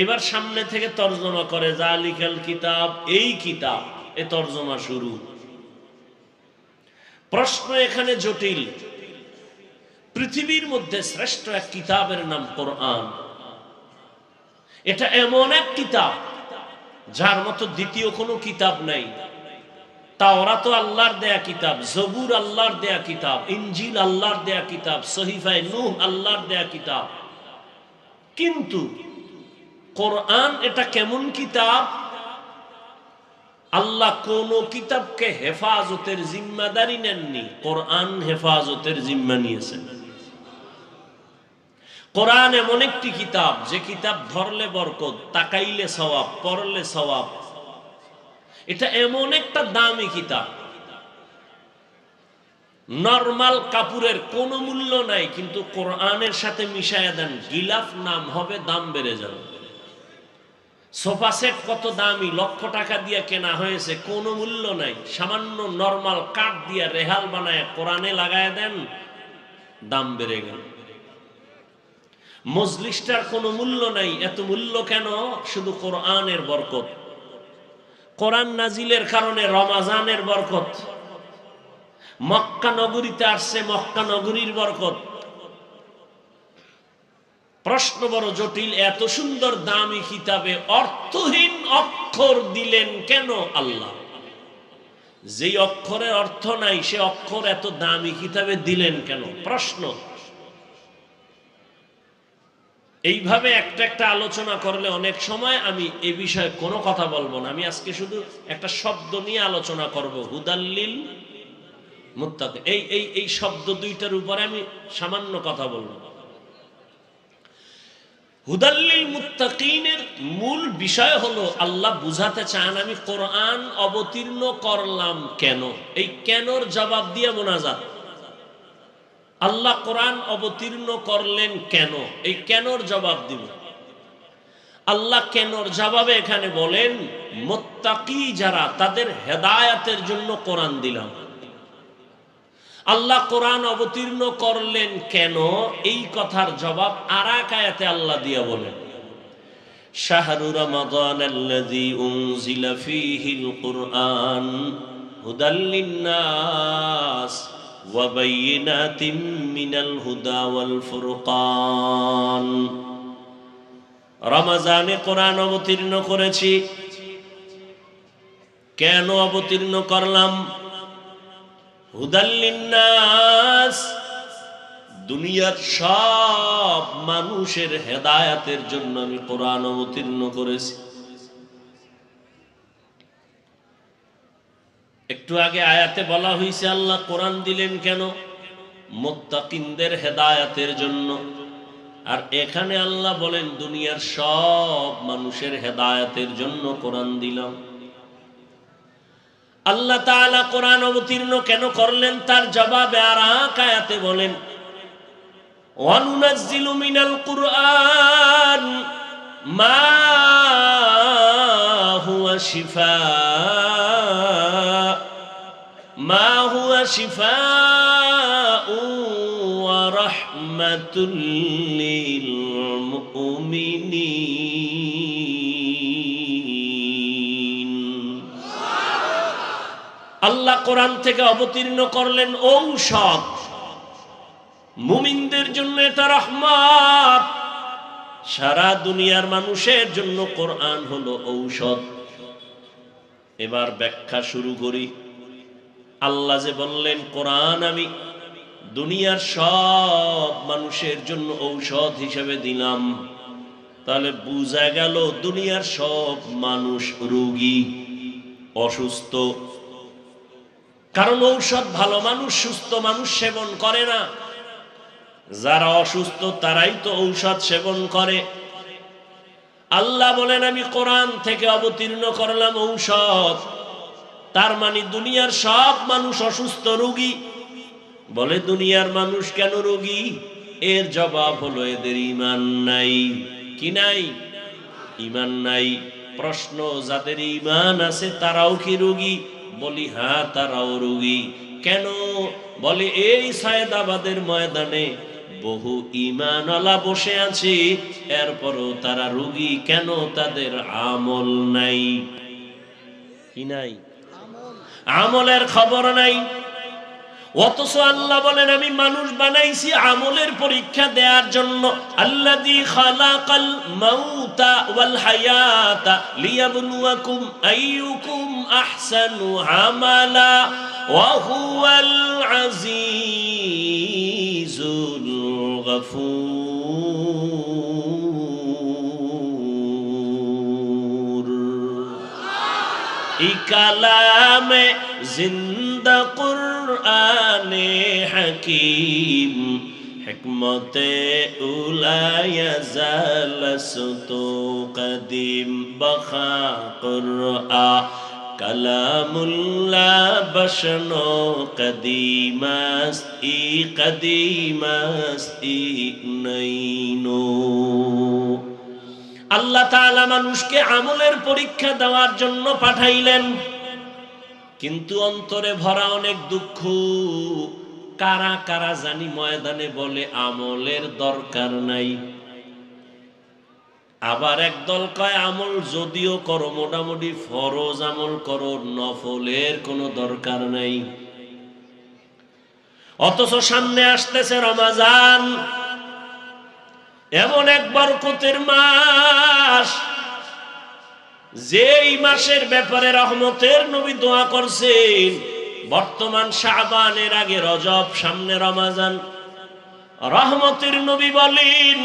Speaker 1: এবার সামনে থেকে তর্জমা করে যালিকাল কিতাব, এই কিতাব, এ তর্জমা শুরু। প্রশ্ন এখানে জটিল। পৃথিবীর মধ্যে শ্রেষ্ঠ এক কিতাবের নাম কোরআন। এটা এমন এক কিতাব যার মতো দ্বিতীয় কোনো কিতাব নাই। তাওরাত আল্লাহর দেয়া কিতাব, জবুর আল্লাহর দেয়া কিতাব, ইনজিল আল্লাহর দেয়া কিতাব, সহিফায়ে নূহ আল্লাহর দেয়া কিতাব। কিন্তু কোরআন এটা কেমন কিতাব? আল্লাহ কোন কিতাবকে হেফাজতের জিম্মাদারি নেননি, কোরআন হেফাজতের জিম্মা নিয়েছেন। কোরআন এমন একটি কিতাব যে কিতাব ধরলে বরকত, তাকাইলে সওয়াব, পড়লে সওয়াব। এটা এমন একটা দামি কিতাব, নরমাল কাপড়ের কোনো মূল্য নাই, কিন্তু কোরআনের সাথে মিশায়া দেন, গিলাফ নাম হবে, দাম বেড়ে যাবে। সোফা সেট কত দামি, লক্ষ টাকা দিয়ে কেনা হয়েছে, কোনো মূল্য নাই। সামান্য নরমাল কাঠ দিয়ে রেহাল বানায় কোরআনে লাগায় দেন, দাম বেড়ে গেল। মজলিসটার কোনো মূল্য নাই, এত মূল্য কেন? শুধু কোরআনের বরকত। কোরআন নাজিলের কারণে রমাজানের বরকত। মক্কা নগরীতে আসছে, মক্কা নগরীর বরকত। প্রশ্ন বড় জটিল, এত সুন্দর দামি কিতাবে অর্থহীন অক্ষর দিলেন কেন আল্লাহ? যেই অক্ষরের অর্থ নাই সে অক্ষর এত দামি কিতাবে দিলেন কেন? প্রশ্ন। এইভাবে একটা একটা আলোচনা করলে অনেক সময় আমি এই বিষয়ে কোনো কথা বলবো না। আমি আজকে শুধু একটা শব্দ নিয়ে আলোচনা করব, হুদাল্লিল মুত্তাকিন। এই শব্দ দুইটার উপরে আমি সামান্য কথা বলবো। হুদাল্লিল মুত্তাকিনের মূল বিষয় হলো আল্লাহ বুঝাতে চান আমি কোরআন অবতীর্ণ করলাম কেন। এই কেনর জবাব দিয়ে মোনাজাত। আল্লাহ কোরআন অবতীর্ণ করলেন কেন, এই কেনর জবাব দিব। আল্লাহ কেনর জবাবে এখানে বলেন মুত্তাকি যারা তাদের হেদায়েতের জন্য কোরআন দিলাম। আল্লাহ কোরআন অবতীর্ণ করলেন কেন, এই কথার জবাব আরেক আয়াতে আল্লাহ দিয়া বলেন শাহরু রমাদানাল্লাযী উনজিলা ফীহিল কুরআন হুদাল লিন্নাস ওয়া বায়িনাতিম মিনাল হুদা ওয়াল ফুরকান। রমজানে কোরআন অবতীর্ণ করেছি। কেন অবতীর্ণ করলাম? হুদাল লিন্নাস, দুনিয়ার সব মানুষের হেদায়েতের জন্য আমি কোরআন অবতীর্ণ করেছি। একটু আগে আয়াতে বলা হয়েছে আল্লাহ কোরআন দিলেন কেন? মুত্তাকিনদের হেদায়েতের জন্য। আর এখানে আল্লাহ বলেন দুনিয়ার সব মানুষের হেদায়েতের জন্য কোরআন দিলাম। আল্লাহ তাআলা কোরআন অবতীর্ণ কেন করলেন তার জবাবে আর আয়াতে বলেন ওয়ানুনাজ্জিলু মিনাল কুরআন মা হুয়া শিফাউ ওয়া রাহমাতুল লিল মুমিনিন। আল্লাহ কোরআন থেকে অবতীর্ণ করলেন ঔষধ, মুমিনদের জন্য এটা রহমত। সারা দুনিয়ার মানুষের জন্য কোরআন হলো ঔষধ। এবার ব্যাখ্যা শুরু করি। আল্লাহ যে বললেন কোরআন আমি দুনিয়ার সব মানুষের জন্য ঔষধ হিসেবে দিলাম, তাহলে বোঝা গেল দুনিয়ার সব মানুষ রোগী, অসুস্থ। কারণ ঔষধ ভালো মানুষ, সুস্থ মানুষ সেবন করে না। যারা অসুস্থ তারাই তো ঔষধ সেবন করে। আল্লাহ বলেন আমি কোরআন থেকে অবতীর্ণ করলাম ঔষধ, তার মানে দুনিয়ার সব মানুষ অসুস্থ, রোগী। বলে দুনিয়ার মানুষ কেন রোগী? এর জবাব হলো এদের ঈমান নাই। কি নাই? ঈমান নাই। প্রশ্ন, যাদের ঈমান আছে তারাও কি রোগী? বলি হ্যাঁ, তারাও রোগী। কেন? বলে এই সায়েদাবাদের ময়দানে বহু ঈমানওয়ালা বসে আছে, এরপরও তারা রোগী কেন? তাদের আমল নাই। কি নাই? আমলের খবর নাই। অথচ আল্লাহ বলেন আমি মানুষ বানাইছি আমলের পরীক্ষা দেওয়ার জন্য। আল্লাযী খালাকাল মাউতা ওয়াল হায়াতা লিয়াবলুয়াকুম আইয়ুকুম আহসানু আমালা ওয়া হুয়াল আজিজুল গফুর। এই কালামে জিন্দা কুরআনে হাকিম হিকমতে উলায়া জালসতু কদিম বখা কুরআন কালামুল্লাহ বশনো কদিমাস্তি নইনো। আল্লাহ তাআলা মানুষকে আমলের পরীক্ষা দেওয়ার জন্য পাঠাইলেন, কিন্তু অন্তরে ভরা অনেক দুঃখ। কারা কারা জানি ময়দানে বলে আমলের দরকার নাই। আবার একদল কয় আমল যদিও করো মোটামুটি ফরজ আমল করো, নফলের কোনো দরকার নাই। অথচ সামনে আসতেছে রমজান, এমন এক বরকতের মাস, যেই মাসের ব্যাপারে রহমতের নবী দোয়া করছেন। বর্তমান শাবানের আগে রজব, সামনে রমাজান। রহমতের নবী বলেন,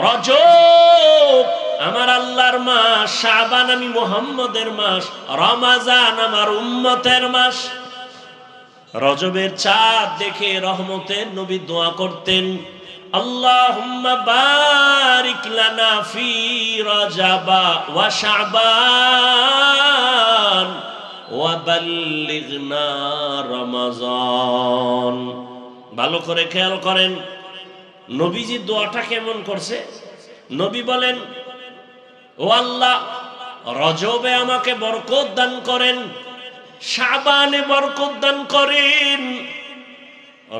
Speaker 1: রজব আমার আল্লাহর মাস, শাবান আমি মুহাম্মদের মাস, রমাজান আমার উম্মতের মাস। রজবের চাঁদ দেখে রহমতের নবী দোয়া করতেন, আল্লাহুম্মা বারিক লানা ফি রজবা ওয়া শাবান ওয়া বাল্লিগনা রমাজান। ভালো করে খেয়াল করেন নবীজি দোয়াটা কেমন করছে। নবী বলেন, ও আল্লাহ, রজবে আমাকে বরকত দান করেন, শাবানে বরকত দান করেন।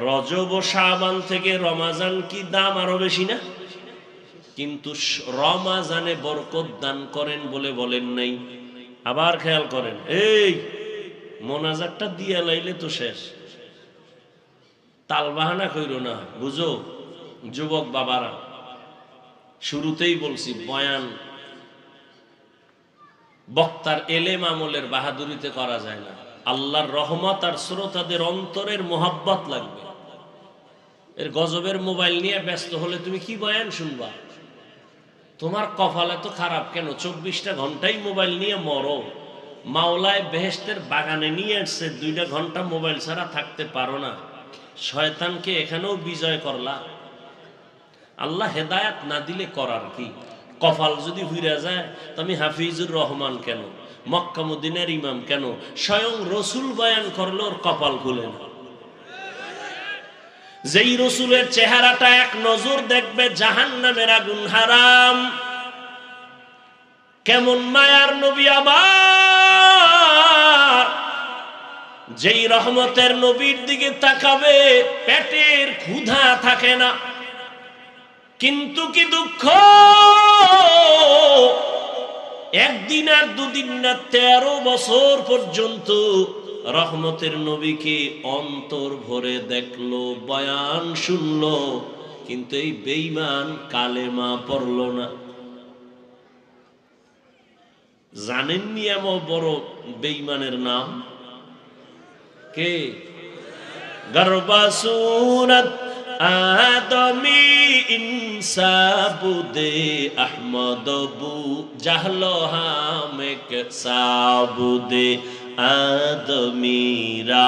Speaker 1: রজব ও শাবান থেকে রমাজান কি দাম আরো বেশি না? কিন্তু রমাজানে বরকত দান করেন বলে বলেন নাই। আবার খেয়াল করেন, এই মোনাজাতটা দিয়া লাইলে তো শেষ, তালবাহানা কইরো না, বুঝো যুবক বাবারা। শুরুতেই বলছি, বয়ান বক্তার এলেম আমলের বাহাদুরিতে করা যায় না। আল্লাহর রহমত আর শ্রোতাদের অন্তরের মোহাব্বত লাগবে। এর গজবের মোবাইল নিয়ে ব্যস্ত হলে তুমি কি বয়ান শুনবা? তোমার কপাল এত খারাপ কেন? 24টা ঘন্টাই মোবাইল নিয়ে মরো। মাওলায় বেহেশতের বাগানে নিয়ে আসছে, 2টা ঘন্টা মোবাইল ছাড়া থাকতে পারো না। শয়তানকে এখানেও বিজয় করলা। আল্লাহ হেদায়াত না দিলে করার কি? কপাল যদি হুইরা যায় তো আমি হাফিজুর রহমান কেন, মক্কা মদিনার ইমাম কেন, স্বয়ং রসুল বয়ান করলে ওর কপাল খুলে না। যেই রসুলের চেহারাটা এক নজর দেখবে জাহান্নামের আগুন হারাম। কেমন মায়ার নবী আমার, যেই রহমতের নবীর দিকে তাকাবে পেটের ক্ষুধা থাকে না। কিন্তু কি দুঃখ, একদিন আর দুদিন না, 13 বছর পর্যন্ত রহমতের নবীকে অন্তর ভরে দেখলো, বয়ান শুনলো, কিন্তু এই বেঈমান কালেমা পড়লো না। জানেননি এমন বড় বেঈমানের নাম কে? গর্বাসুরত আদমি ইনসাবুদে আহমদবু জাহলো হামেক সাবুদে আদমিরা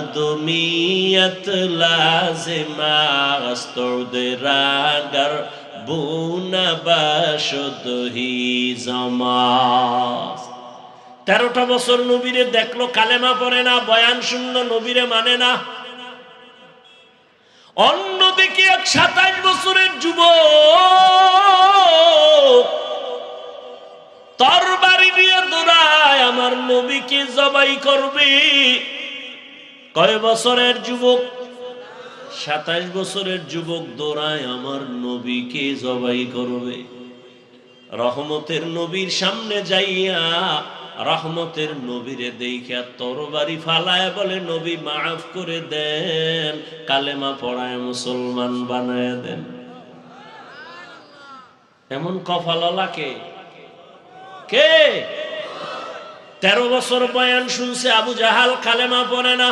Speaker 1: আদমিয়ত লাজিমাস্তদে রাগর বুনা বাশদহি জামাস। 13টা বছর নবীরে দেখলো, কালেমা পড়ে না, বয়ান শুনলো, নবীরে মানে না। অন্যদিকে এক 27 বছরের যুবক তরবারি নিয়ে দৌড়ায় আমার নবীকে জবাই করবে। কয় বছরের যুবক? 27 বছরের যুবক দৌড়ায় আমার নবীকে জবাই করবে। রহমতের নবীর সামনে যাইয়া রহমতের নবীরে দেখিয়া তরবারি ফালায় বলে, নবী মাফ করে দেন, কালেমা পড়ায় মুসলমান বানায় দেন। এমন কপালওয়ালা কে? কে? 13 বছর বয়ান শুনছে আবু জাহাল, কালেমা পড়ে না।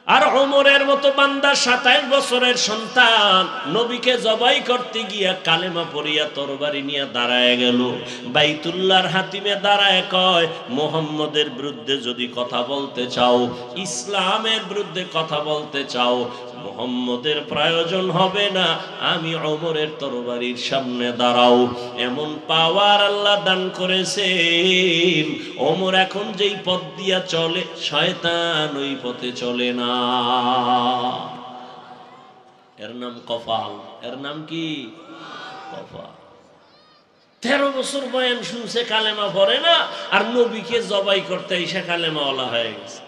Speaker 1: আর ওমরের মতো বান্দা 27 বছরের সন্তান নবীকে জবাই করতে গিয়া কালেমা পড়িয়া তরবারি নিয়ে দাঁড়ায় গেল। বাইতুল্লাহর হাতিমে দাঁড়ায় কয়, মুহাম্মদের বিরুদ্ধে যদি কথা বলতে চাও, ইসলামের বিরুদ্ধে কথা বলতে চাও, মুহাম্মদের প্রয়োজন হবে না, আমি ওমরের তরবারির সামনে দাঁড়াও। এমন পাওয়ার আল্লাহ দান করেছেন, ওমর এখন যেই পথ দিয়া চলে শয়তান ওই পথে চলে না। এর নাম কপাল। এর নাম কি? কপাল। 13 বছর বয়ান শুনছে, কালেমা পড়ে না, আর নবীকে জবাই করতে এসে কালেমাওয়ালা হয়ে গেছে।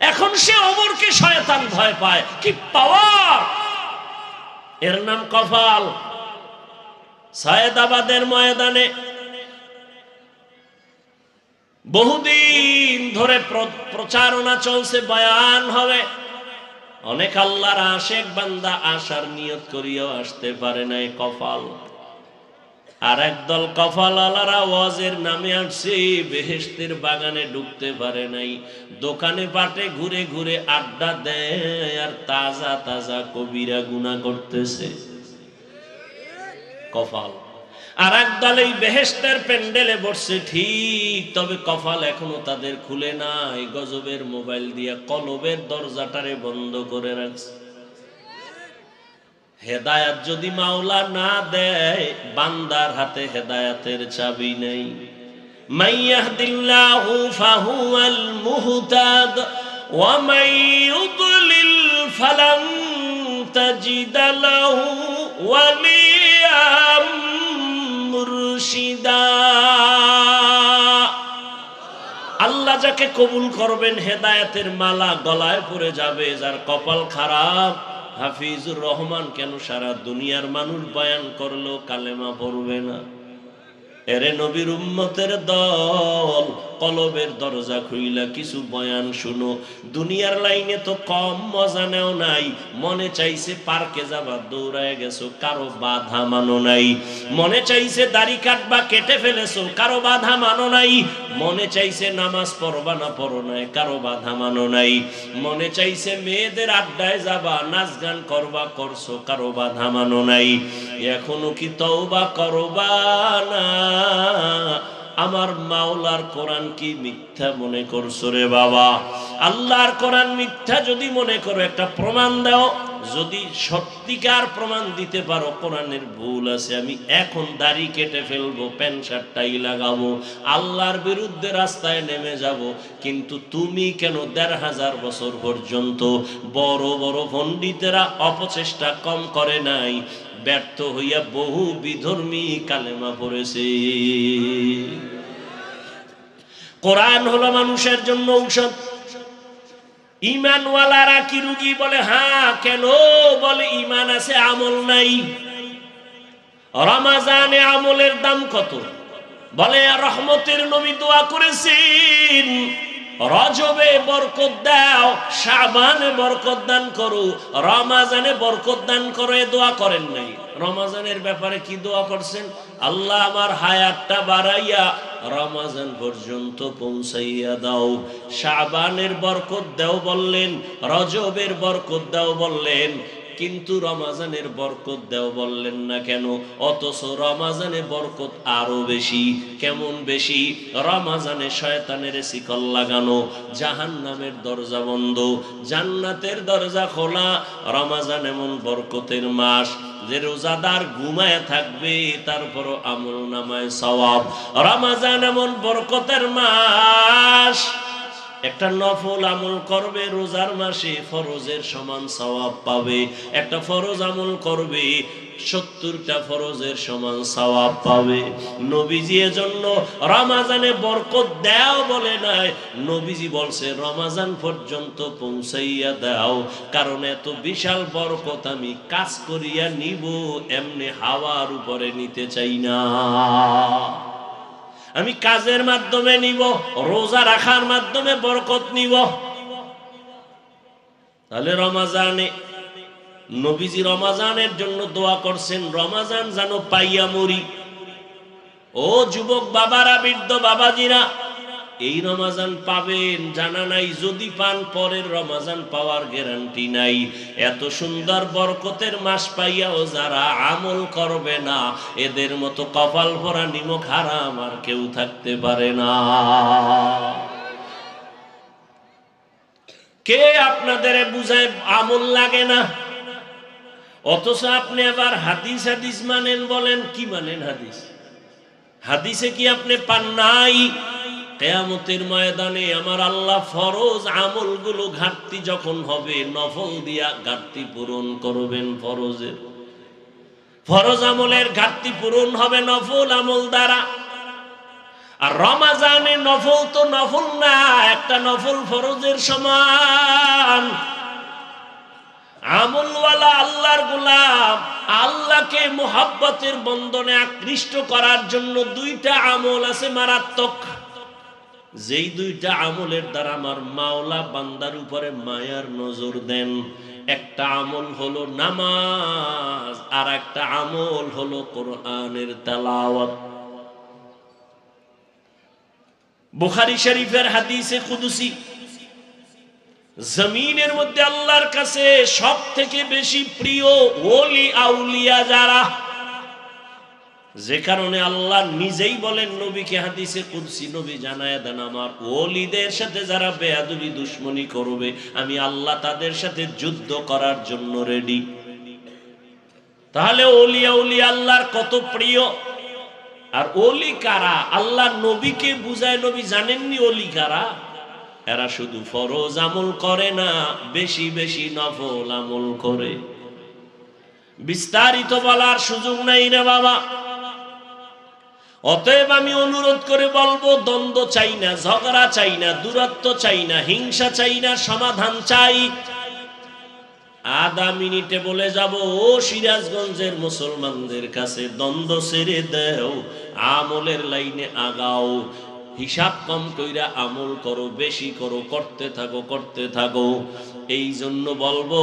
Speaker 1: এখন সে ওমরকে শয়তান ভয় পায়। কি পাওয়ার! এর নাম কপাল। সায়েদাবাদের ময়দানে বহুদিন ধরে প্রচারণা চলছে, বয়ান হবে। অনেক আল্লাহর আশেক বান্দা আসার নিয়ত করিয়াও আসতে পারে নাই, কপাল। আর একদল কপাল আলারা ওয়াজের নামে আসছে, বেহেশতের বাগানে ঢুকতে পারে নাই, দোকানে পাটে ঘুরে ঘুরে আড্ডা দেয় আর তাজা তাজা কবিরা গুনাহ করতেছে, কপাল। আর একদল এই বেহেশতের প্যান্ডেলে বসছে ঠিক, তবে কপাল এখনো তাদের খুলে নাই, গজবের মোবাইল দিয়া কলবের দরজাটারে বন্ধ করে রাখছে। হেদায়াত যদি মাওলা না দেয়, বান্দার হাতে হেদায়াতের চাবি নেই। মাইয়াহদিল্লাহু ফাহুয়াল মুহতাদ ওয়া মান ইউদ্লিল ফালান তাজিদ লাহু ওয়ালিয়াম মুরশিদা। আল্লাহ যাকে কবুল করবেন হেদায়েতের মালা গলায় পড়ে যাবে, যার কপাল খারাপ। হাফিজুর রহমান কেন সারা দুনিয়ার মানুষ বয়ান করলো কালেমা পড়বে না? এরে নবীর উম্মতের দল, কলবের দরজা খুইলা কিছু বয়ান শুনো। দুনিয়ার লাইনে তো কম মজা নেও নাই, মনে চাইছে পার্কে যাবা দৌড়ায় গেছো, কারো বাধা মানো নাই। মনে চাইছে দাড়ি কাটবা, কেটে ফেলেছো, কারো বাধা মানো নাই। মনে চাইছে নামাজ পড়বা না, পড়ো নাই, কারো বাধা মানো নাই। মনে চাইছে মেয়েদের আড্ডায় যাবা, নাচ গান করবা, করছো, কারো বাধা মানো নাই। এখনো কি তওবা করবা না? আমার মাওলার কোরআন কি মিথ্যা মনে করছো রে বাবা? আল্লাহর কোরআন মিথ্যা যদি মনে করো, একটা প্রমাণ দাও। যদি সত্যিকার প্রমাণ দিতে পারো কোরআনের ভুল আছে, আমি এখন দাড়ি কেটে ফেলবো, প্যান্ট শার্টটাই লাগাবো, আল্লাহর বিরুদ্ধে রাস্তায় নেমে যাব। কিন্তু তুমি কেন ১৫০০ বছর পর্যন্ত বড় বড় পণ্ডিতেরা অপচেষ্টা কম করে নাই, ব্যর্থ হইয়া বহু বিধর্মী কালেমা পড়েছে। কোরআন হলো মানুষের জন্য ঔষধ। ঈমানওয়ালারা কি রোগী? বলে হ্যাঁ। কেন? বলে ঈমান আছে, আমল নাই। রমাজানে আমলের দাম কত? বলে রহমতের নবী দোয়া করেছেন, রজবে বরকত দাও, শাবানে বরকত দান করো, রমাজানে বরকত দান করো। এ দোয়া করেন নাই? রমাজানের ব্যাপারে কি দোয়া করছেন? আল্লাহ আমার হায়াতটা বাড়াইয়া রমাজান পর্যন্ত পৌঁছাইয়া দাও। শাবানের বরকত দাও বললেন, রজবের বরকত দাও বললেন, কিন্তু রমাজানের বরকত দাও বললেন না কেন? অথচ রমাজানে বরকত আরো বেশি। কেমন বেশি? রমাজানে শয়তানের শিকল লাগানো, জাহান্নামের দরজা বন্ধ, জান্নাতের দরজা খোলা। রমাজান এমন বরকতের মাস যে রোজাদার ঘুমায় থাকবে, তারপরও আমল নামায় সওয়াব। রমাজান এমন বরকতের মাস, একটা নফল আমল করবে রোজার মাসে, ফরজের সমান সওয়াব পাবে। একটা ফরজ আমল করবে, ৭০টা ফরজের সমান সওয়াব পাবে। নবীজি এজন্য রমাজানে বরকত দাও বলে নাই, নবীজি বলছে রমাজান পর্যন্ত পৌঁছাইয়া দাও। কারণ এত বিশাল বরকত আমি কাজ করিয়া নিব, এমনি হাওয়ার উপরে নিতে চাই না। আমি কাজের মাধ্যমে নিব, রোজা রাখার মাধ্যমে বরকত নিব। তাহলে রমাজানে নবীজি রমাজানের জন্য দোয়া করছেন, রমাজান যেন পাইয়া মরি। ও যুবক বাবারা, বৃদ্ধ বাবাজিরা, এই রমাজান পাবেন জানা নাই, যদি পান পরের রমাজান পাওয়ার গ্যারান্টি নাই। এত সুন্দর বরকতের মাস পাইয়াও যারা আমল করবে না, এদের মতো কপাল ভরা নিমক হারাম আর কেউ থাকতে পারে না। কে আপনাদের বুঝায় আমল লাগে না? অথচ আপনি আবার হাদিস হাদিস মানেন, বলেন কি মানেন? হাদিস হাদিসে কি আপনি পান নাই? কিয়ামতের ময়দানে আমার আল্লাহ ফরজ আমলগুলো ঘাটতি যখন হবে, নফল দিয়া ঘাটতি পূরণ করবেন। ফরজ আমলের ঘাটতি পূরণ হবে নফল আমল দ্বারা। আর রমাজানে নফল তো নফল না, একটা নফল ফরজের সমান। আমলওয়ালা আল্লাহর গোলাম, আল্লাহকে মুহাব্বতের বন্ধনে আকৃষ্ট করার জন্য দুইটা আমল আছে মারাত্মক, যেই দুইটা আমলের দ্বারা আমার মাওলা বান্দার উপরে মায়ার নজর দেন। একটা আমল হলো নামাজ, আর একটা আমল হলো কোরআনের তেলাওয়াত। বুখারী শরীফের হাদিসে কুদসি, জমিনের মধ্যে আল্লাহর কাছে সব থেকে বেশি প্রিয় ওলি আউলিয়া যারা, যে কারণে আল্লাহ নিজেই বলেন নবীকে হাদিসে কুদসি, নবী জানায়া দেন আমার ওলিদের সাথে যারা বেয়াদবি দুশমনি করবে আমি আল্লাহ তাদের সাথে যুদ্ধ করার জন্য রেডি। তাহলে ওলি আউলিয়া আল্লাহর কত প্রিয়। আর ওলি কারা? আল্লাহ নবীকে বুঝায়, নবী জানেননি ওলি কারা? এরা শুধু ফরজ আমল করে না, বেশি বেশি নফল আমল করে। বিস্তারিত বলার সুযোগ নাই রে বাবা। অতএব আমি অনুরোধ করে বলবো, দ্বন্দ্ব চাই না, ঝগড়া চাই না, দূরত্ব চাই না, হিংসা চাই না, সমাধান চাই। আধা মিনিটে বলে যাব, ও সিরাজগঞ্জের মুসলমানদের কাছে, দ্বন্দ্ব ছেড়ে দেও, আমলের লাইনে আগাও। হিসাব কম কইরা আমল করো, বেশি করো, করতে থাকো করতে থাকো। এই জন্য বলবো,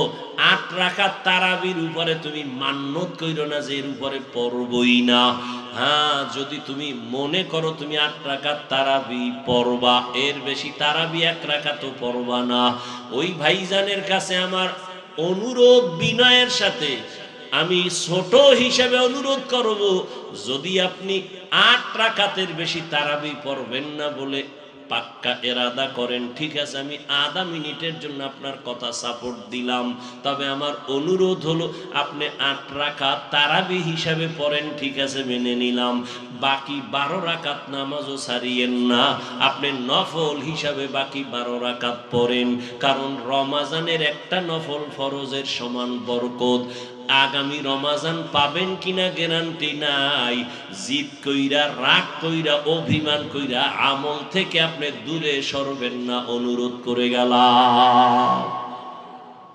Speaker 1: 8 রাকাত তারাবির উপরে তুমি মান্যত কইরো না যে এর উপরে পড়বই না। হ্যাঁ, যদি তুমি মনে করো তুমি 8 রাকাত তারাবি পড়বা, এর বেশি তারাবি 1 রাকাতও পড়বা না। ওই ভাইজানের কাছে আমার অনুরোধ, বিনয়ের সাথে আমি ছোট হিসেবে অনুরোধ করব, যদি আপনি 8 রাকাতের বেশি তারাবি পড়বেন না বলে পাক্কা এরাদা করেন, ঠিক আছে, আমি আধা মিনিটের জন্য আপনার কথা সাপোর্ট দিলাম। তবে আমার অনুরোধ হলো আপনি 8 রাকাত তারাবি হিসাবে পড়েন, ঠিক আছে, মেনে নিলাম। বাকি 12 রাকাত নামাজও ছাড়িয়েন না, আপনি নফল হিসাবে বাকি 12 রাকাত পড়েন। কারণ রমাজানের একটা নফল ফরজের সমান বরকত। আগামী রমাজান পাবেন কিনা গ্যারান্টি নাই। জিদ কইরা, রাগ কইরা, অভিমান কইরা আমল থেকে আপনি দূরে সরবেন না, অনুরোধ করে গেলাম।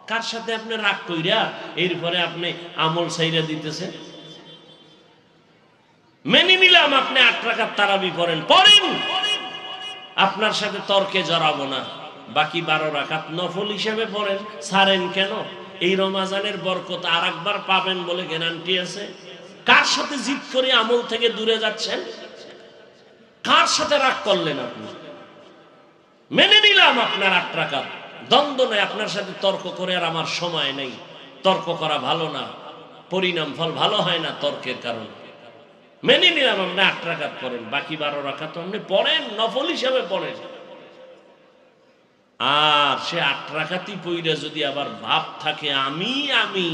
Speaker 1: কার সাথে আপনি রাগ কইরা এরপরে আপনি আমল ছাইরা দিতেছেন? মেনে নিলাম আপনি 8 রাকাত তারাবি পড়েন, আপনার সাথে তর্কে জড়াবো না। বাকি 12 রাকাত নফল হিসেবে পড়েন, ছাড়েন কেন? এই রমাজানের বরকত আরেকবার পাবেন বলে গ্যারান্টি আছে? কার সাথে জিদ করে আমল থেকে দূরে যাচ্ছেন? কার সাথে রাগ করলেন আপনি? মেনে নিলাম আপনার 8 রাকাত, দ্বন্দ্ব নাই, আপনার সাথে তর্ক করে আর আমার সময় নেই। তর্ক করা ভালো না, পরিণাম ফল ভালো হয় না তর্কের কারণে। মেনে নিলাম আপনি 8 রাকাত পড়েন, বাকি 12 রাকাত আপনি পড়েন, নফল হিসাবে পড়েন। আর সে 8 রাকাতই পইরা যদি আবার ভাব থাকে আমি আমি,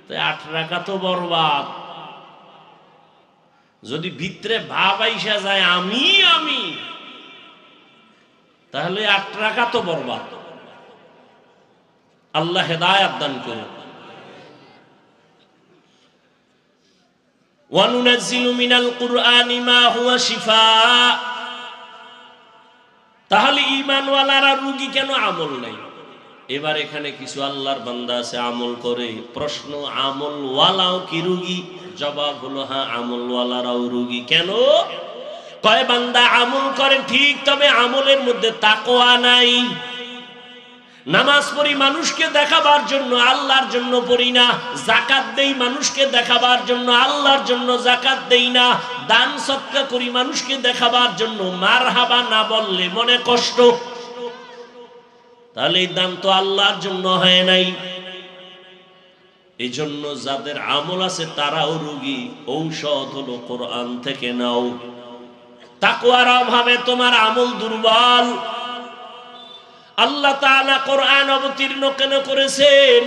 Speaker 1: তো 8 রাকাতও বরবাদ। যদি ভিতরে ভাব আইসা যায় আমি আমি, তাহলে 8 রাকাতও বরবাদ। আল্লাহ হেদায়েত দান করুন। ওয়া নুনাজ্জিলু মিনাল কুরআনি মা হুয়া শিফা। তাহলে ঈমানওয়ালারা রোগী কেন? আমল নাই। এবার এখানে কিছু আল্লাহর বান্দা আছে আমল করে। প্রশ্ন, আমলওয়ালাও কি রোগী? জবাব হলো হ্যাঁ, আমলওয়ালারাও রোগী। কেন? কয় বান্দা আমল করে ঠিক, তবে আমলের মধ্যে তাকওয়া নাই। নামাজ পড়ি মানুষকে দেখাবার জন্য, আল্লাহর জন্য পড়ি না। যাকাত দেই মানুষকে দেখাবার জন্য, আল্লাহর জন্য যাকাত দেই না। দান সদকা করি মানুষকে দেখাবার জন্য, মারহাবা না বললে মনে কষ্ট। তাহলে এই দান তো আল্লাহর জন্য হয় নাই। এই জন্য যাদের আমল আছে তারাও রোগী। ঔষধ হলো কোরআন থেকে নাও। তাকওয়ার অভাবে তোমার আমল দুর্বল। আল্লাহ তাআলা কোরআন অবতীর্ণ কেন করেছেন?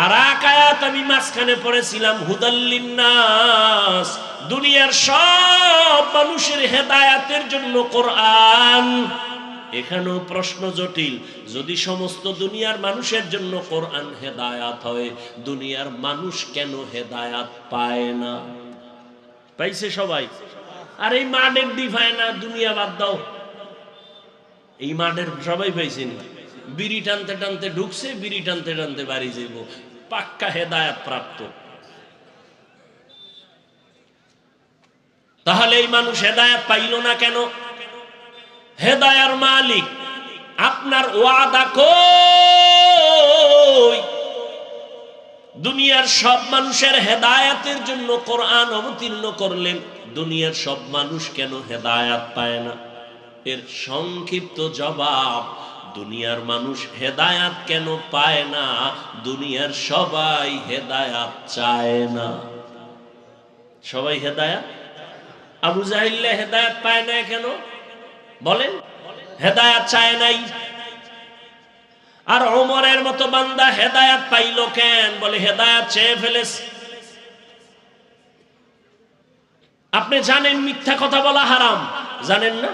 Speaker 1: আর এক আয়াত আমি মাঝখানে পড়েছিলাম, হুদাল লিন্নাস, দুনিয়ার সব মানুষের হেদায়েতের জন্য কোরআন। এখানেও প্রশ্ন জটিল। যদি সমস্ত দুনিয়ার মানুষের জন্য কোরআন হেদায়েত হয়, দুনিয়ার মানুষ কেন হেদায়েত পায় না? পাইছে সবাই। আর এই মাডের দিফায় না, দুনিয়া বাদ দাও, এই মাঠের সবাই পাইছেন। বিড়ি টানতে টানতে ঢুকছে, বিড়ি টানতে টানতে বাড়ি যাইব, পাক্কা হেদায়েত প্রাপ্ত। তাহলে এই মানুষ হেদায়েত পাইল না কেন? হেদায়ার মালিক আপনার ওয়াদা কই? দুনিয়ার সব মানুষের হেদায়াতের জন্য কোরআন অবতীর্ণ করলেন, দুনিয়ার সব মানুষ কেন হেদায়াত পায় না? এর সংক্ষিপ্ত জবাব, দুনিয়ার মানুষ হেদায়াত কেন পায় না? দুনিয়ার সবাই হেদায়াত চায় না। সবাই হেদায়াত, আবু জাহিল হেদায়াত পায় না কেন বলেন? হেদায়াত চায় নাই। আর ওমরের মতো বান্দা হেদায়াত পাইল কেন? বলে হেদায়াত চেয়ে ফেলেছে। আপনি জানেন মিথ্যা কথা বলা হারাম, জানেন না?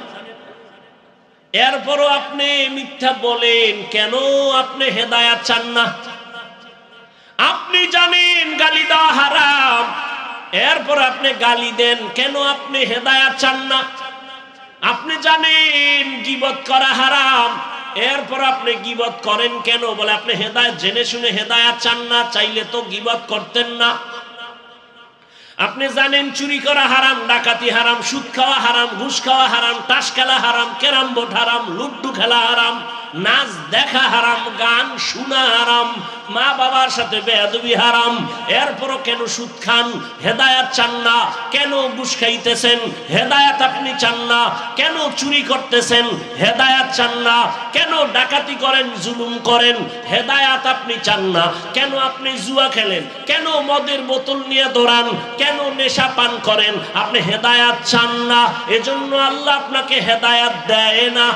Speaker 1: এরপরও আপনি মিথ্যা বলেন কেন? আপনি হেদায়াত চান না। আপনি জানেন গালি দেওয়া হারাম, এরপর আপনি গালি দেন কেন? আপনি হেদায়াত চান না। আপনি জানেন গীবত করা হারাম, এরপর আপনি গীবত করেন কেন? বলে আপনি হেদায়েত জেনে শুনে হেদায়েত চান না, চাইলে তো গীবত করতেন না। আপনি জানেন চুরি করা হারাম, ডাকাতি হারাম, সুদ খাওয়া হারাম, ঘুষ খাওয়া হারাম, তাস খেলা হারাম, ক্যারাম বোর্ড হারাম, লুড্ডু খেলা হারাম, নাচ দেখা হারাম, গান শোনা হারাম, মা বাবার সাথে বেয়াদবি হারাম, এরপরও কেন সুদ খান? হেদায়াত চান না। কেন ঘুষ খাইতেছেন? হেদায়াত আপনি চান না। কেন চুরি করতেছেন? হেদায়াত চান না। কেন ডাকাতি করেন, জুলুম করেন? হেদায়াত আপনি চান না। কেন আপনি জুয়া খেলেন? কেন মদের বোতল নিয়ে দৌড়ান? কেন নেশা পান করেন? আপনি হেদায়াত চান না। এজন্য আল্লাহ আপনাকে হেদায়াত দেয় না।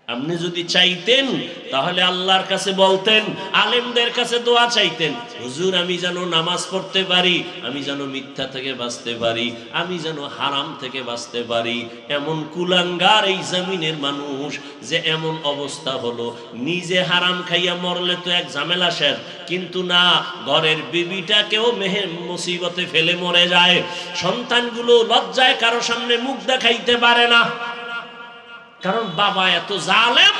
Speaker 1: আপনি যদি চাইতেন তাহলে আল্লাহর কাছে বলতেন, আলেমদের কাছে দোয়া চাইতেন, হুজুর আমি যেন নামাজ পড়তে পারি, আমি যেন মিথ্যা থেকে বাঁচতে পারি, আমি যেন হারাম থেকে বাঁচতে পারি। এমন কুলাঙ্গার এই জমিনের মানুষ যে এমন অবস্থা হলো, নিজে হারাম খাইয়া মরলে তো এক ঝামেলা শেষ, কিন্তু না, ঘরের বিবিটাকেও মুসিবতে ফেলে মরে যায়। সন্তানগুলো লজ্জায় কারো সামনে মুখ দেখাইতে পারে না, কারণ বাবা এত জালেম,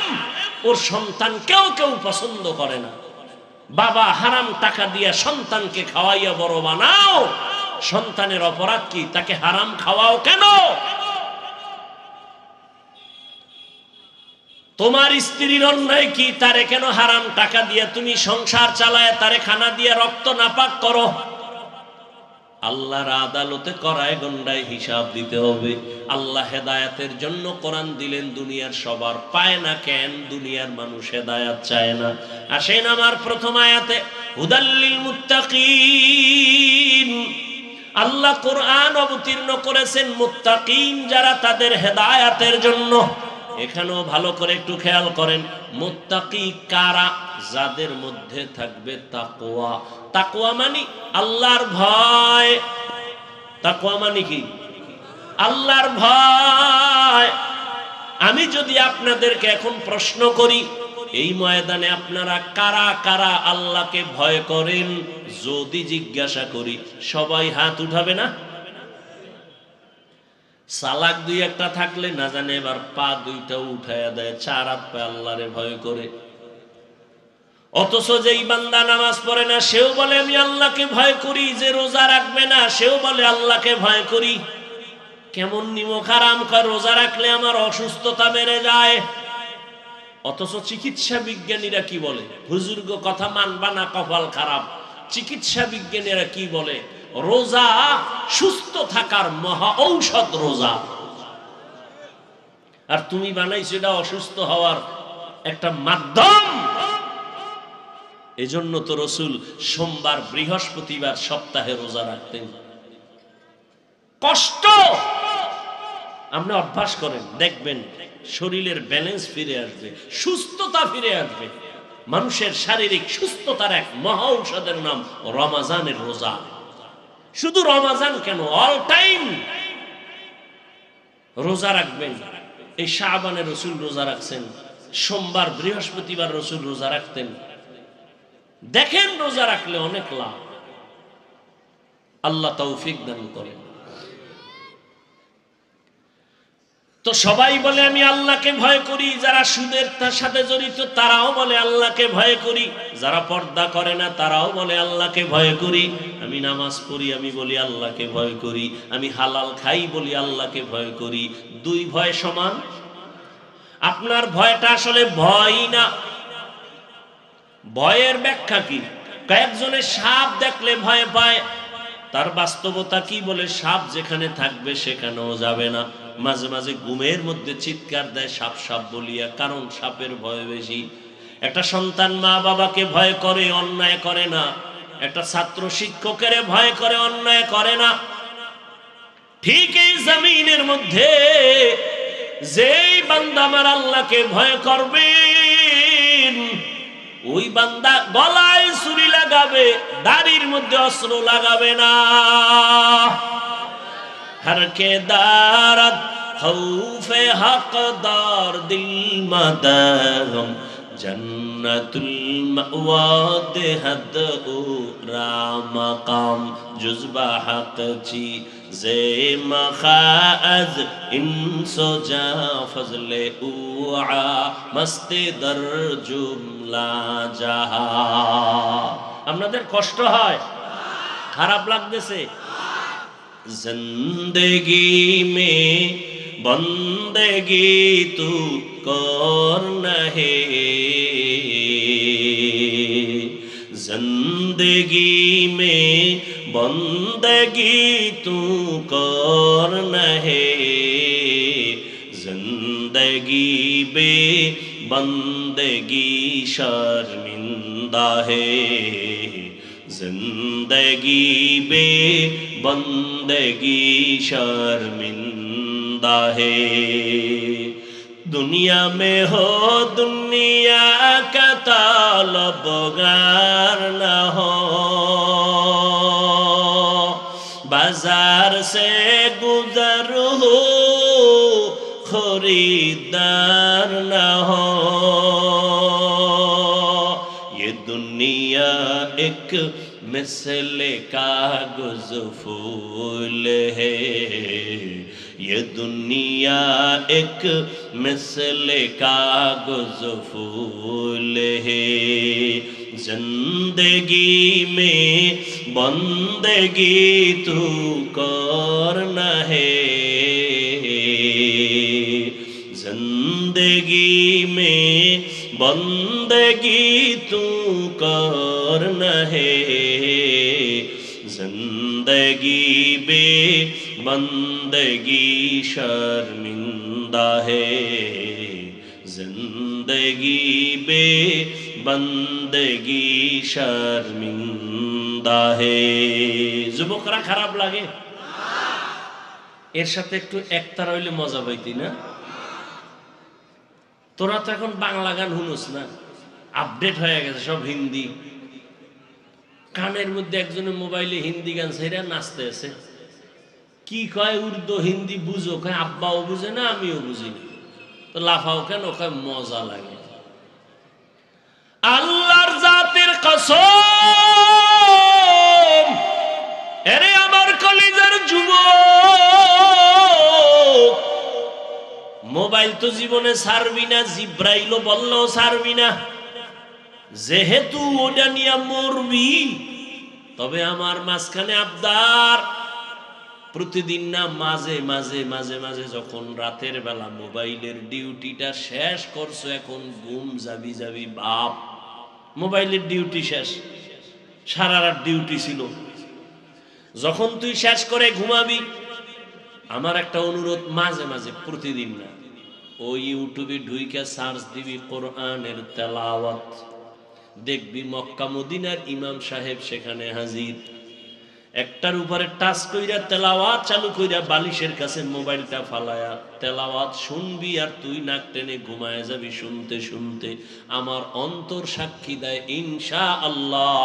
Speaker 1: ওর সন্তান কেউ পছন্দ করে না। বাবা হারাম টাকা দিয়া সন্তানকে খাওয়াইয়া বড় বানাও, সন্তানের অপরাধ কি? তাকে হারাম খাওয়াও কেন? তোমার স্ত্রীর অন্যায় কি? তারে কেন হারাম টাকা দিয়া তুমি সংসার চালায় তারে খানা দিয়া রক্ত নাপাক করো? আল্লাহর আদালতে করায় গন্ডায় হিসাব দিতে হবে। আল্লাহ হেদায়াতের জন্য কোরআন দিলেন, দুনিয়ার সবার পায় না কেন? দুনিয়ার মানুষ হেদায়াত চায় না। আসেন আমার প্রথম আয়াতে, হুদাল্লিল মুত্তাকিন, আল্লাহ কোরআন অবতীর্ণ করেছেন মুত্তাকিন যারা, তাদের হেদায়াতের জন্য। এখানেও ভালো করে একটু খেয়াল করেন, মুত্তাকি কারা? যাদের মধ্যে থাকবে তাকওয়া। তাকওয়া মানে আল্লাহর ভয়। তাকওয়া মানে কি? আল্লাহর ভয়। আমি যদি আপনাদেরকে এখন প্রশ্ন করি, এই ময়দানে আপনারা কারা কারা আল্লাহকে ভয় করেন, যদি জিজ্ঞাসা করি, সবাই হাত উঠাবে না? সালাক দুই একটা থাকলে না জানে এবার পা দুইটা উঠাইয়া দেয়, চার হাত পা আল্লাহরে ভয় করে। অথচ যেই বান্দা নামাজ পড়ে না সেও বলে আমি আল্লাহকে ভয় করি, যে রোজা রাখবে না সেও বলে আল্লাহকে ভয় করি। কেমন নিমক হারাম খায়, রোজা রাখলে আমার অসুস্থতা বেড়ে যায়। অথচ চিকিৎসা বিজ্ঞানীরা কি বলে? হুজুর্গ কথা মানবা না, কপাল খারাপ। চিকিৎসা বিজ্ঞানীরা কি বলে? রোজা সুস্থ থাকার মহা ঔষধ রোজা। আর তুমি বানাইছো এটা অসুস্থ হওয়ার একটা মাধ্যম। এজন্য তো রসুল সোমবার, বৃহস্পতিবার সপ্তাহে রোজা রাখতেন। কষ্ট আপনি অভ্যাস করেন, দেখবেন শরীরের ব্যালেন্স ফিরে আসবে, সুস্থতা ফিরে আসবে। মানুষের শারীরিক সুস্থতার এক মহা ঔষধের নাম রমাজানের রোজা। শুধু রমাজান কেন, অল টাইম রোজা রাখবেন। এই শাবানে রসুল রোজা রাখছেন, সোমবার বৃহস্পতিবার রসুল রোজা রাখতেন। দেখেন রোজা রাখলে অনেক লাভ। আল্লাহ তৌফিক দান করেন। তো সবাই বলে আমি আল্লাহকে ভয় করি, যারা সুদের সাথে জড়িত তারাও বলে আল্লাহকে ভয় করি, যারা পর্দা করে না তারাও বলে আল্লাহকে ভয় করি। আমি নামাজ পড়ি, আমি বলি আল্লাহকে ভয় করি। আমি হালাল খাই বলি আল্লাহকে ভয় করি। দুই ভয় সমান? আপনার ভয়টা আসলে ভয় না, ভয়ের ব্যাখ্যা কি? কয়েকজনে সাপ দেখলে ভয় পায়, তার বাস্তবতা কি বলে? সাপ যেখানে থাকবে সেখানেও যাবে না। মাঝে মাঝে ঘুমের মধ্যে চিৎকার দেয় সাপ সাপ বলিয়া, কারণ সাপের ভয় বেশি। একটা সন্তান মা বাবাকে ভয় করে, অন্যায় করে না। একটা ছাত্র শিক্ষকের ভয় করে, অন্যায় করে না। ঠিক এই জমিনের মধ্যে যেই বান্দা আমার আল্লাহকে ভয় করবে, ওই বান্দা গলায় ছুরি লাগাবে, দাড়ির মধ্যে অস্ত্র লাগাবে না। हर के दारत खौफे हकदार दिल मदगम जन्नतुल मअवा देहद ओ रामकाम जुज़बा हक ची जे मखाज इंसो जा फजले उआ मस्ते दर जुमला जहा। আপনাদের কষ্ট হয়, খারাপ লাগতেছে? जिंदगी में बंदगी तू करना है, जिंदगी में बंदगी तू करना है, जिंदगी बे बंदगी शर्मिंदा है, जिंदगी बे बंदगी शर्मिंदा है। दुनिया में हो दुनिया का तलबगार न हो, बाजार से गुजर हो खरीदार न हो। ये दुनिया एक मिसले कागज फूल है, ये दुनिया एक मिसले कागज फूल है, जिंदगी में बंदगी तू करना है, जिंदगी में बंदगी तू करना है, जिंदगी बे बंदगी शर्मिंदा है, जिंदगी बे बंदगी शर्मिंदा है। যুবকরা খারাপ লাগে? এর সাথে একটু একতারা হইলে মজা পাইতি না? তোরা তো এখন বাংলা গান শুনোস না, আপডেট হয়ে গেছে সব হিন্দি। কানের মধ্যে একজনের মোবাইলে হিন্দি গান ছেড়ে নাচতে আছে। কি কয়? উর্দু হিন্দি বুঝো? কয় আব্বাও বুঝে না, আমিও বুঝি না। তো লাফাও কেন? কয় মজা লাগে। আল্লাহর জাতের কসম, এরে আমার কলিজার যুবক, মোবাইল তো জীবনে ছাড়বি না, জিব্রাইলও বললেও ছাড়বি না। যেহেতু ওটা নিয়ে মরবি, তবে আমার মাঝখানে আবদার, প্রতিদিন না মাঝে মাঝে মাঝে মাঝে যখন রাতের বেলা মোবাইলের ডিউটিটা শেষ করছো, এখন ঘুম যাবি যাবি বাপ, মোবাইলের ডিউটি শেষ, সারা রাত ডিউটি ছিল, যখন তুই শেষ করে ঘুমাবি, আমার একটা অনুরোধ, মাঝে মাঝে, প্রতিদিন না, ওই ইউটিউবে ঢুইকা সার্চ দিবি কোরআনের তেলাওয়াত, দেখবি মক্কা মদিনার ইমাম সাহেব সেখানে হাজির। একটার উপরে টাচ কইরা তেলাওয়াত চালু কইরা বালিশের কাছে মোবাইলটা ফালায়া তেলাওয়াত শুনবি, আর তুই নাক টেনে ঘুমায় যাবি শুনতে শুনতে। আমার অন্তর সাক্ষী দেয়, ইনশাআল্লাহ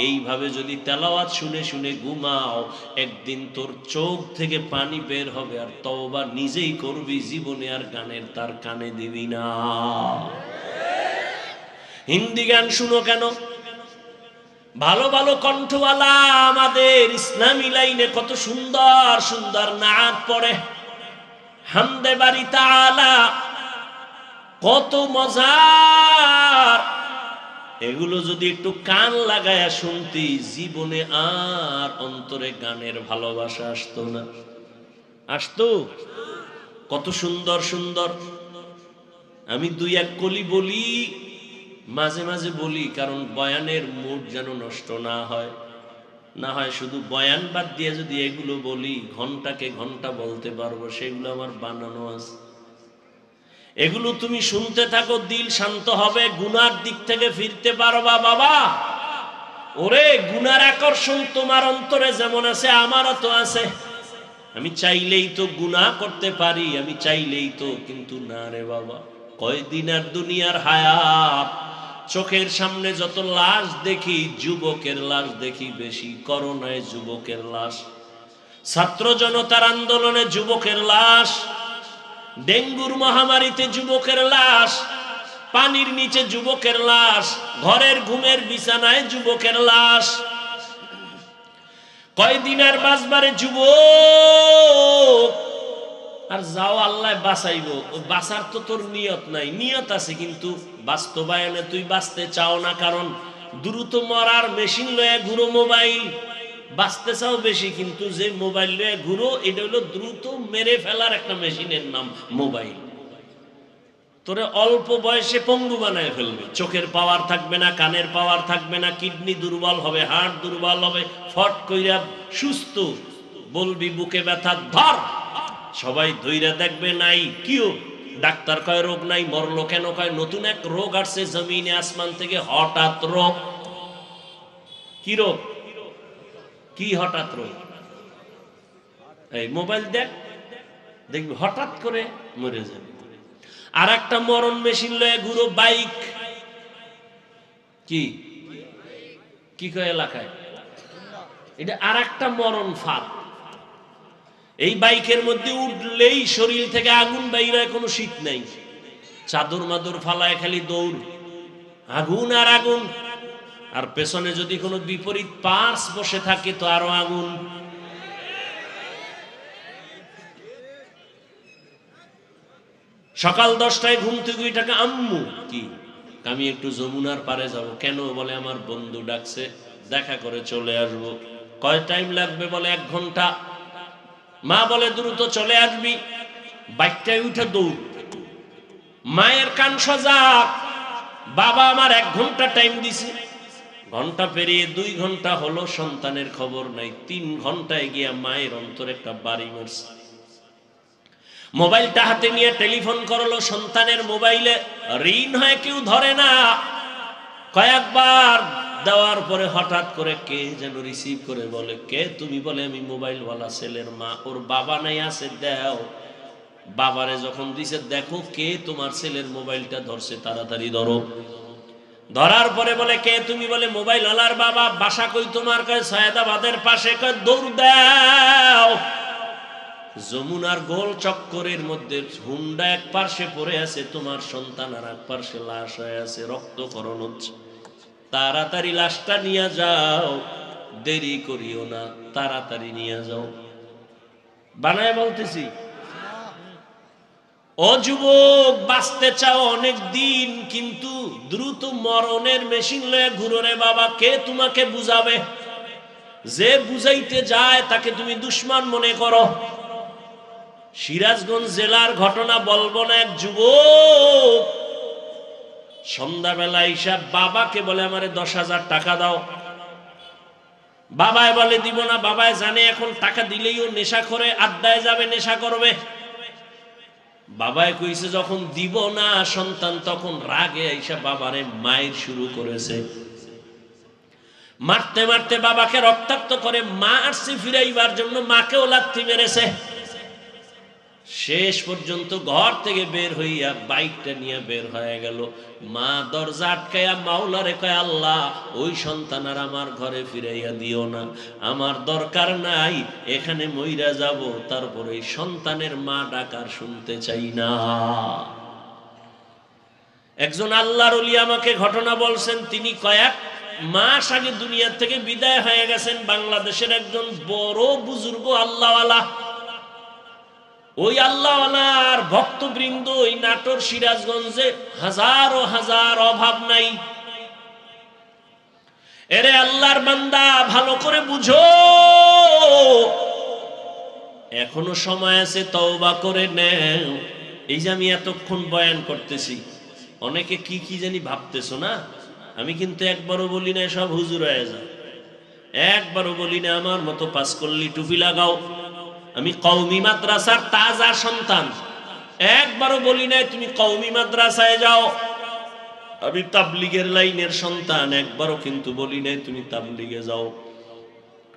Speaker 1: এইভাবে যদি তেলাওয়াত শুনে শুনে ঘুমাও, একদিন তোর চোখ থেকে পানি বের হবে, আর তওবা নিজেই করবি, জীবনে আর গানের তার কানে দিবি না। হিন্দি গান শুনো কেন? ভালো ভালো কণ্ঠওয়ালা আমাদের ইসলামী লাইনে কত সুন্দর সুন্দর নাত পড়ে, হামদে বাড়ি তাআলা, কত মজার। এগুলো যদি একটু কান লাগায়া শুনতি, জীবনে আর অন্তরে গানের ভালোবাসা আসতো না। আসতো? কত সুন্দর সুন্দর। আমি দুই এক কলি বলি, মাঝে মাঝে বলি, কারণ বয়ানের মুড যেন নষ্ট না হয়। না হয় শুধু বয়ান বাদ দিয়ে যদি এগুলো বলি, ঘন্টাকে ঘন্টা বলতে পারবো। সেগুলো আমার বানানো আছে। এগুলো তুমি শুনতে থাকো, দিল শান্ত হবে, গুনার দিক থেকে ফিরতে পারবা বাবা। ওরে, গুনার আকর্ষণ তোমার অন্তরে যেমন আছে আমারও তো আছে। আমি চাইলেই তো গুনাহ করতে পারি, আমি চাইলেই তো, কিন্তু না রে বাবা। কয়দিন আর দুনিয়ার হায়াত। চোখের সামনে যত লাশ দেখি, যুবকের লাশ দেখি বেশি। করোনায় যুবকের লাশ, ছাত্র জনতার আন্দোলনে যুবকের লাশ, ডেঙ্গুর মহামারীতে যুবকের লাশ, পানির নিচে যুবকের লাশ, ঘরের ঘুমের বিছানায় যুবকের লাশ। কয়দিন আর বাঁচবারে যুবক? আর যাও, আল্লাহ বাঁচাইব। বাঁচার তো তোর নিয়ত নাই। নিয়ত আছে, কিন্তু বাস্তবায়নে তুই বাঁচতে চাও না। কারণ দ্রুত মরার মেশিন লয়ে ঘুরো, মোবাইল। বাঁচতে চাও বেশি, কিন্তু যে মোবাইল লয়ে ঘুরো, এটা হলো দ্রুত মেরে ফেলার একটা মেশিনের নাম মোবাইল। তোরে অল্প বয়সে পঙ্গু বানায় ফেলবে। চোখের পাওয়ার থাকবে না, কানের পাওয়ার থাকবে না, কিডনি দুর্বল হবে, হার্ট দুর্বল হবে, ফট কইরা সুস্থ বলবি বুকে ব্যথা ধর, সবাই ধইরা দেখবে নাই কিও। ডাক্তার কয় রোগ নাই, মরলো কেন? কয় নতুন এক রোগ আসছে জমিনে আসমান থেকে, হঠাৎ রোগ। কি রোগ? কি হঠাৎ রোগ? এই মোবাইল দেখ, দেখবি হঠাৎ করে মরে যাবে। আর একটা মরণ মেশিন লয়ে ঘুরো, বাইক। কি কি কয় এলাকায়? এটা আর একটা মরণ ফাঁদ। এই বাইকের মধ্যে উঠলেই শরীর থেকে আগুন বাইরে, কোনো শীত নাই। চাদর মাদর ফালায় খালি দৌড়, আগুন আর আগুন। আর পেছনে যদি কোনো বিপরীত পার্স বসে থাকে তো আরো আগুন। সকাল 10টায় ঘুম থেকে উঠে আম্মু, কি আমি একটু যমুনার পারে যাব। কেন? বলে আমার বন্ধু ডাকছে, দেখা করে চলে আসব। কয় টাইম লাগবে? বলে 1 ঘন্টা। মা বলে দ্রুত চলে আসবি। বাইকটায় উঠে দৌড়। মায়ের কান সজাগ, বাবা আমার 1 ঘন্টা টাইম দিছে। ঘন্টা পেরিয়ে 2 ঘন্টা হলো, সন্তানের খবর নাই। 3 ঘন্টায় গিয়া মায়ের অন্তরে একটা বাড়ি মারছে। মোবাইলটা হাতে নিয়ে টেলিফোন করলো, সন্তানের মোবাইলে রিং হয়, কেউ ধরে না। কয়েকবার দেওয়ার পরে হঠাৎ করে কে যেন রিসিভ করে বলে, কে তুমি? বলে আমি মোবাইলওয়ালা ছেলের মা। ওর বাবা নাই, আছে, দাও। বাবারে যখন দিছে, দেখো কে তোমার ছেলের মোবাইলটা ধরছে, তাড়াতাড়ি ধরো। ধরার পরে বলে, কে তুমি? বলে মোবাইলওয়ালার বাবা। বাসা কই তোমার? কয় সৈয়দাবাদের পাশে। কয় দৌড় দাও। যমুনার গোল চক্করের মধ্যে হুন্ডা এক পার্শ্বে পড়ে আছে, তোমার সন্তান আর এক পার্শ্বে লাশ হয়ে আছে, রক্তক্ষরণ হচ্ছে। তাড়াতাড়ি লাশটা নিয়ে যাও, দেরি করিও না, তাড়াতাড়ি নিয়ে যাও। বানায় বলতেছি। ও যুবক, বাঁচতে চাও অনেক দিন, কিন্তু দ্রুত মরণের মেশিন লয়ে ঘুরো রে বাবা। কে তোমাকে বুঝাবে? যে বুঝাইতে যায় তাকে তুমি দুশমন মনে করো। সিরাজগঞ্জ জেলার ঘটনা বলবো না। এক যুবক সন্ধ্যাবেলা হিসাব বাবাকে বলে, আমারে 10,000 টাকা দাও। বাবায় বলে দিব না। বাবায় জানে এখন টাকা দিলেই ও নেশা করে, আড্ডায় যাবে, নেশা করবে। বাবায় কইছে যখন দিব না, সন্তান তখন রাগে আইসা বাবারে মায়ের শুরু করেছে। মারতে মারতে বাবাকে রক্তাক্ত করে। মা আসছে ফিরাইবার জন্য, মাকেও লাথি মেরেছে। শেষ পর্যন্ত ঘর থেকে বের হইয়া বাইকটা নিয়ে বের হয়ে গেল। মা দরজা আটকাইয়া মাওলারে কয়, আল্লাহ ওই সন্তান আর আমার ঘরে ফিরাইয়া দিও না, আমার দরকার নাই, এখানে মইরা যাব। তারপরে এই সন্তানের মা ডাকার শুনতে চাই না। একজন আল্লাহর ওলি আমাকে ঘটনা বলছেন। তিনি কয়েক মাস আগে দুনিয়া থেকে বিদায় হয়ে গেছেন। বাংলাদেশের একজন বড় বুজুর্গ আল্লাহওয়ালা। ওই আল্লাহওয়ালার ভক্তবৃন্দ ওই নাটোর সিরাজগঞ্জে হাজারো হাজার, অভাব নাই। এরে আল্লাহর বান্দা, ভালো করে বুঝো, এখনো সময় আছে, তওবা করে নেও। এই যে আমি এতক্ষণ বয়ান করতেছি, অনেকে কি কি জানি ভাবতেছো না, আমি কিন্তু একবারও বলি না সব হুজুর হয়ে যাও, একবারও বলি না আমার মতো পাঁচকল্লি টুপি লাগাও। আমি কওমি মাদ্রাসার তাজা সন্তান, একবারও বলি না তুমি কওমি মাদ্রাসায় যাও। আমি তাবলীগের লাইনের সন্তান, একবারও কিন্তু বলি না তুমি তাবলীগে যাও।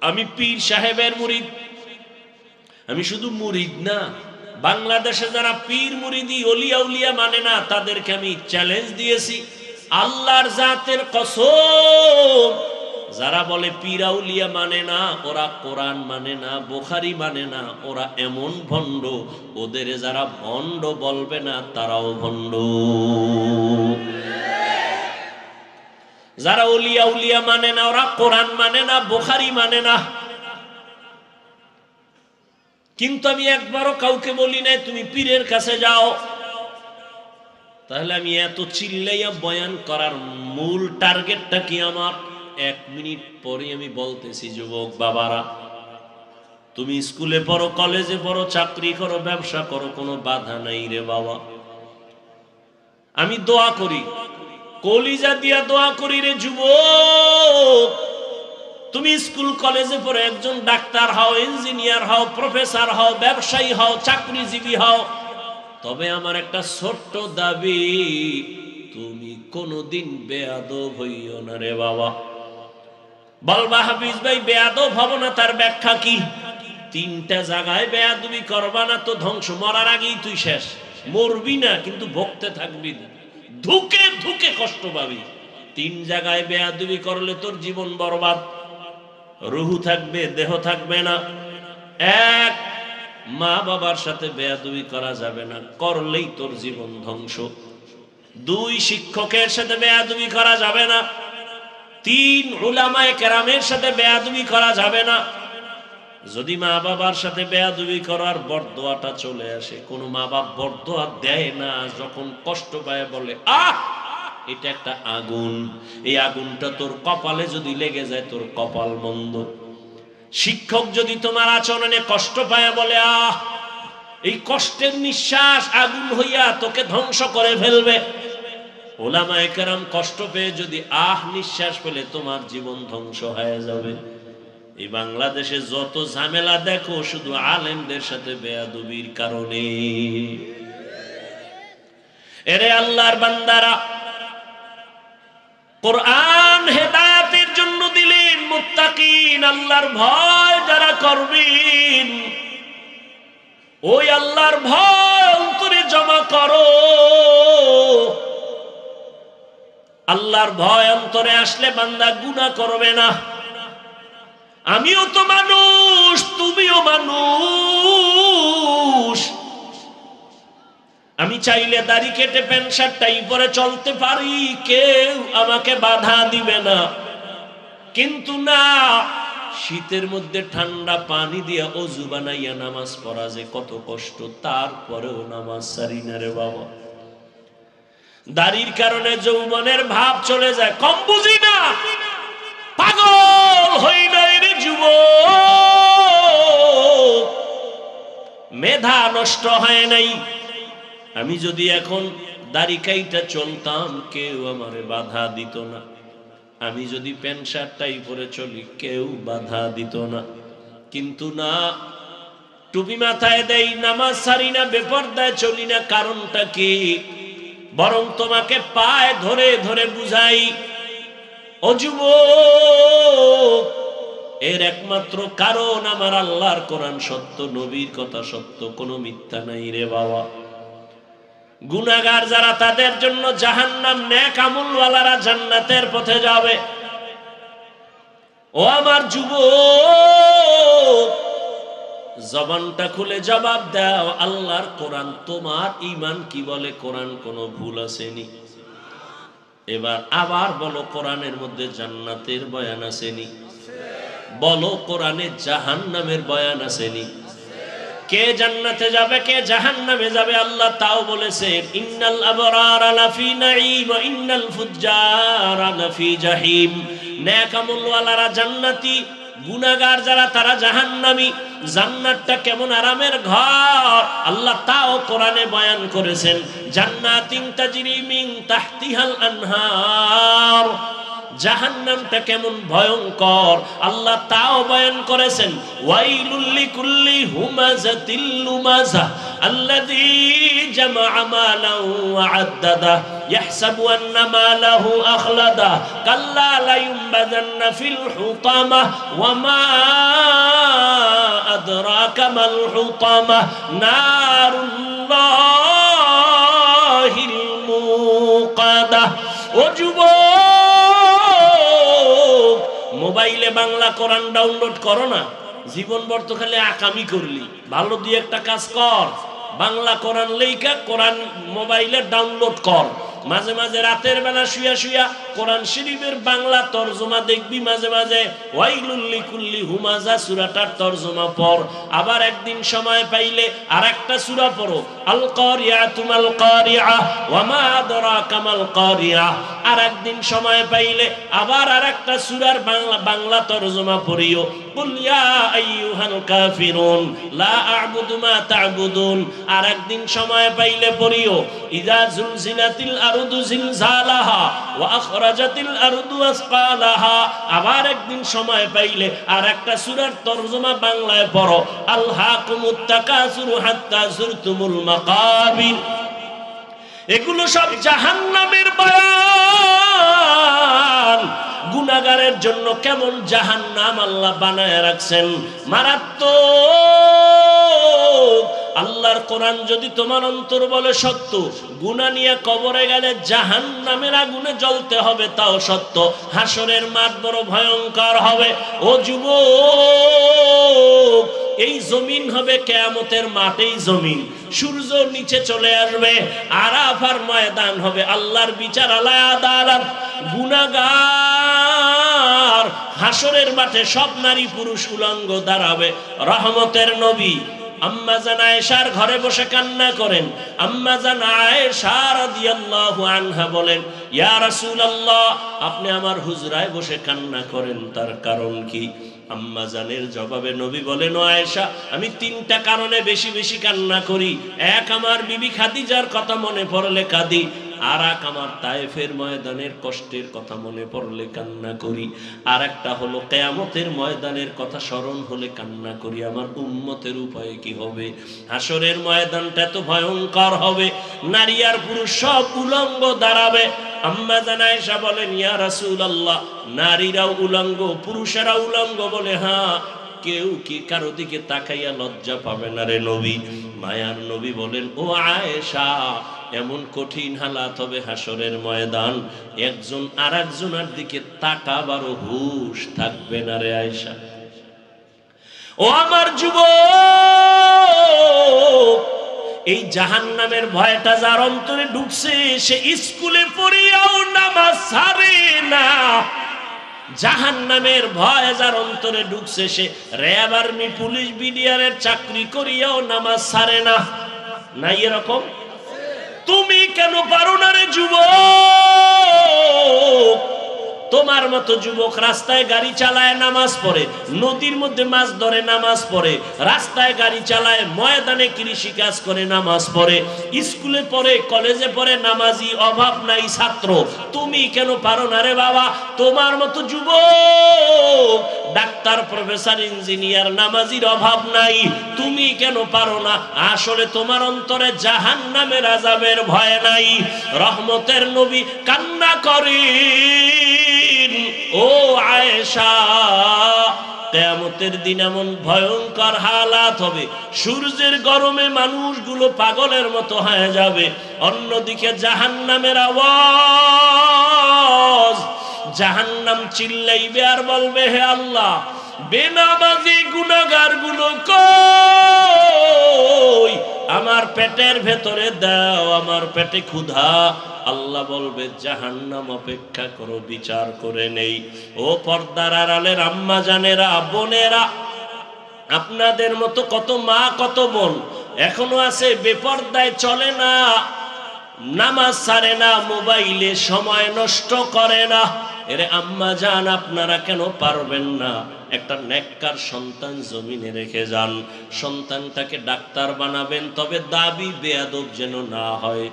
Speaker 1: আমি পীর সাহেবের মুরিদ। আমি শুধু মুরিদ না, বাংলাদেশে যারা পীর মুরিদি ওলিয়া উলিয়া মানে না তাদেরকে আমি চ্যালেঞ্জ দিয়েছি, আল্লাহর জাতের কসম, যারা বলে পীর আউলিয়া মানে না, ওরা কোরআন মানে না, বুখারী মানে না, ওরা এমন ভণ্ড, ওদের যারা ভণ্ড বলবে না তারাও ভণ্ড। যারা ওলিয়া উলিয়া মানে না, ওরা কোরআন মানে না, বুখারী মানে না। কিন্তু আমি একবারও কাউকে বলি নাই তুমি পীরের কাছে যাও। তাহলে আমি এত চিল্লাইয়া বয়ান করার মূল টার্গেটটা কি আমার? 1 মিনিট পরে আমি বলতেছি, যুবক বাবারা, তুমি স্কুলে পড়ো, কলেজে পড়ো, চাকরি করো, ব্যবসা করো, কোনো বাধা নাই রে বাবা। আমি দোয়া করি, কলিজা দিয়া দোয়া করি রে যুবক, তুমি স্কুল কলেজে পড়ে একজন ডাক্তার হও, ইঞ্জিনিয়ার হও, প্রফেসর হও, ব্যবসায়ী হও, চাকরিজীবী হও, তবে আমার একটা ছোট্ট দাবি, তুমি কোনোদিন বেয়াদব হইও না রে বাবা। বলবা হাফিজ ভাই বেয়াদব হব না, তার ব্যাখ্যা কি? 3টা জায়গায় বেয়াদবি করবা না তো ধ্বংস, মরার আগেই তুই শেষ। মরবি না কিন্তু ভুগতে থাকবি, ধুকে ধুকে কষ্ট পাবি। 3 জায়গায় বেয়াদবি করলে তোর জীবন বরবাদ, রুহু থাকবে, দেহ থাকবে না। 1, মা বাবার সাথে বেয়াদবি করা যাবে না, করলেই তোর জীবন ধ্বংস। 2, শিক্ষকের সাথে বেয়াদবি করা যাবে না। 3, উলামায়ে কেরামের সাথে বেয়াদবি করা যাবে না। যদি মা বাবার সাথে বেয়াদবি করার বরদোয়াটা চলে আসে, কোন মা বাপ বরদোয়া দেয় না, যখন কষ্ট পায় বলে আহ এটা একটা আগুন, এই আগুনটা তোর কপালে যদি লেগে যায় তোর কপাল মন্দ। শিক্ষক যদি তোমার আচরণে কষ্ট পায় বলে আহ, এই কষ্টের নিঃশ্বাস আগুন হইয়া তোকে ধ্বংস করে ফেলবে। উলামায়ে কেরাম কষ্ট পেয়ে যদি আহ নিঃশ্বাস ফেলে তোমার জীবন ধ্বংস হয়ে যাবে। এই বাংলাদেশে যত ঝামেলা দেখো শুধু আলেমদের সাথে বেয়াদবির কারণে। এরে আল্লাহর বান্দারা, কোরআন হেদায়েতের জন্য দিলেন, মুত্তাকিন আল্লাহর ভয় যারা করবেন, ওই আল্লাহর ভয় অন্তরে জমা করো। আল্লাহর ভয় অন্তরে আসলে বান্দা গুনাহ করবে না। আমিও তো মানুষ, তুমিও মানুষ। আমি চাইলে দাড়ি কেটে প্যান্ট শার্ট টাই পরে চলতে পারি, কেউ আমাকে বাধা দিবে না। কিন্তু না, শীতের মধ্যে ঠান্ডা পানি দিয়া অজু বানাইয়া নামাজ পড়া যে কত কষ্ট, তারপরেও নামাজ ছাড়ি না রে বাবা। দাড়ির কারণে যৌবনের ভাব চলে যায়, কম বুঝি না, পাগল হই নাই রে যুবক, মেধা নষ্ট হয় নাই। আমি যদি এখন দাড়ি কাইটা চলতাম কেউ আমারে বাধা দিত না, আমি যদি প্যান্ট শার্ট টাই পরে চলি কেউ বাধা দিত না। কিন্তু না, টুপি মাথায় দেই, নামাজ ছাড়ি না, বেপরদায় চলি না, কারণটা কি? বরং তোমাকে পায়ে ধরে ধরে বুঝাই, ও যুবক, এর একমাত্র কারণ আমার আল্লাহর কোরআন সত্য, নবীর কথা সত্য, কোনো মিথ্যা নাই রে বাবা। গুনাহগার যারা তাদের জন্য জাহান্নাম, নেক আমলওয়ালারা জান্নাতের পথে যাবে। ও আমার যুবক, জবানটা খুলে জবাব দাও, আল্লাহর কোরআন তোমার ঈমান কি বলে? কোরআন কোনো ভুল আসেনি। এবার আবার বলো, কোরআনের মধ্যে জান্নাতের বয়ান আসেনি? বলো, কোরআনে জাহান্নামের বয়ান আসেনি? কে জান্নাতে যাবে, কে জাহান্নামে যাবে আল্লাহ তাও বলেছেন, ইন্নাল আবরারা লাফি নাঈম ওয়া ইন্নাল ফুজ্জারা লাফি জাহিম। নেক আমলওয়ালারা জান্নাতি, গুনাহগার যারা তারা জাহান্নামী। জান্নাতটা কেমন আরামের ঘর আল্লাহ তাও কোরআনে বয়ান করেছেন। জান্নাতিন তাজরি মিন তাহতিহাল আনহার। জাহান্নামটা কেমন ভয়ঙ্কর আল্লাহ তাও বয়ান করেছেন। ওয়াইলুল লিকুল্লি হুমাযাতিল লুমাযা আল্লাযী জামাআ মালান ওয়া আদ্দাদা ইয়াহসাবু আন্না মালাহু আখলাদা কাল্লা লা ইউনবাযান্না ফিল হুতামা ওয়া মা আদরাকা মাল হুতামা নারুল্লাহিল মুকাদা। ও যুবক, মোবাইলে বাংলা কোরআন ডাউনলোড করো না, জীবনভর তো খালি আকামি করলি। ভালো দিয়ে একটা কাজ কর, বাংলা কোরআন লেখা কোরআন মোবাইলে ডাউনলোড কর। মাঝে মাঝে রাতের বেলা শুয়া শুয়া কোরআন শরীফের বাংলা তরজমা দেখবি। মাঝে মাঝে ওয়াইলুল লিকুল্লি হুমাযা সূরাটার তরজমা পড়। আবার একদিন সময় পাইলে আরেকটা সূরা পড়ো, আল কারিয়াতু মাল কারিয়া ওয়া মা আদরাকা মাল কারিয়া। আর একদিন সময় পাইলে আবার আরেকটা সূরার বাংলা তরজমা পড়িও, কুল ইয়া আইয়ুহাল কাফিরুন লা আ'বুদু মা তা'বুদুন। আর একদিন সময় পাইলে পড়িও, ইযা যুলজিলাতিল আরদু জিলজালাহা ওয়া আখরাজাতিল আরদু আসকালাহা। আবার একদিন সময় পাইলে আর একটা সূরার তরজমা বাংলায় পড়ো, আলহাকুমুত তাকাসুরু হাত্তা যুরতুমুল মাকাবির। এগুলো সব জাহান্নামের বয়ান। গুনাহগারের জন্য কেমন জাহান্নাম আল্লাহ বানায় রাখছেন, মারাত্মক। আল্লাহর কোরআন যদি তোমার অন্তর বলে সত্য, গুনাহ নিয়ে কবরে গেলে জাহান্নামের আগুনে জ্বলতে হবে তাও সত্য। হাসরের মাঠ বড় ভয়ঙ্কর হবে। ও যুবক, এই জমিন হবে কিয়ামতের মাঠেই জমিন। সূর্য নিচে চলে আসবে, আরাফার ময়দান হবে আল্লাহর বিচার আলায় আদালত। গুনাহগার হাসরের মাঠে সব নারী পুরুষ উলঙ্গ দাঁড়াবে। রহমতের নবী আম্মা জান আয়েশার ঘরে বসে কান্না করেন। আম্মা জান আয়েশা রাদিয়াল্লাহু আনহা বলেন, ইয়া রাসূলুল্লাহ, আপনি আমার হুজরায় বসে কান্না করেন, তার কারণ কি? আম্মা জানের জবাবে নবী বলেন, ও আয়েশা, আমি তিনটা কারণে বেশি বেশি কান্না করি। এক, আমার বিবি খাদিজার কথা মনে পড়লে কাঁদি। আর এক, আমার তায়েফের ময়দানের কষ্টের কথা মনে পড়লে কান্না করি। আর একটা হলো কিয়ামতের ময়দানের কথা স্মরণ হলে কান্না করি। আমার উম্মতের উপায় কি হবে? হাসরের ময়দানটা তো ভয়ঙ্কর হবে, নারী আর পুরুষ সব উলঙ্গ দাঁড়াবে। আম্মা জান আয়েশা বলেন, ইয়া রাসূলুল্লাহ, নারীরাও উলঙ্গ পুরুষেরাও উলঙ্গ? বলে, হ্যাঁ। কেউ কি কারো দিকে তাকাইয়া লজ্জা পাবে না রে নবী? মায়ার নবী বলেন, ও আয়েশা, এমন কঠিন হালাত হবে হাসরের ময়দান, একজন আর একজনের দিকে তাকাবারও হুঁশ থাকবে না রে আয়েশা। ও আমার যুবক, এই জাহান্নামের ভয়টা যার অন্তরে ঢুকছে, সে স্কুলে পড়িয়াও নামাজ ছাড়ে না। জাহান্নামের ভয় যার অন্তরে ঢুকছে, সে র্যাব, আর্মি, পুলিশ, বিডিআরের চাকরি করিয়াও নামাজ ছাড়ে না। নাই এরকম? তুমি কেন পারো না রে যুবক? তোমার মতো যুবক রাস্তায় গাড়ি চালায়, নামাজ পড়ে, নদীর মধ্যে মাছ ধরে, নামাজ পড়ে, রাস্তায় গাড়ি চালায়, ময়দানে কৃষি কাজ করে, নামাজ পড়ে, স্কুলে পড়ে, কলেজে পড়ে, নামাজি অভাব নাই ছাত্র। তুমি কেন পারো না রে বাবা? তোমার মতো যুবক ডাক্তার, প্রফেসর, ইঞ্জিনিয়ার, নামাজির অভাব নাই। তুমি কেন পারো না? আসলে তোমার অন্তরে জাহান্নামের আযাবের ভয় নাই। রহমতের নবী কান্না করেন, ও আয়েশা, কিয়ামতের দিন এমন ভয়ঙ্কর হালাত হবে, সূর্যের গরমে মানুষগুলো পাগলের মতো হয়ে যাবে। অন্যদিকে জাহান্নামের আওয়াজ, জাহান্নাম চিল্লাইবে আর বলবে, হে আল্লাহ, বেনামাজি গুনাহগার গুলো কই? আমার পেটের ভেতরে দাও, আমার পেটে ক্ষুধা। আল্লাহ বলবে, জাহান্নাম অপেক্ষা করো, বিচার করে নেই। ও পর্দার আড়ালের আম্মা জানেরা, বোনেরা, আপনাদের মতো কত মা, কত বোন এখনো আছে বেপর্দায় চলে না, নামাজ ছাড়ে না, মোবাইলে সময় নষ্ট করে না। এরে আম্মা জান, আপনারা কেন পারবেন না? একটা নেককার সন্তান জমিনে রেখে যান। সন্তানটাকে ডাক্তার বানাবেন, তবে দাবি বেয়াদব যেন না হয়।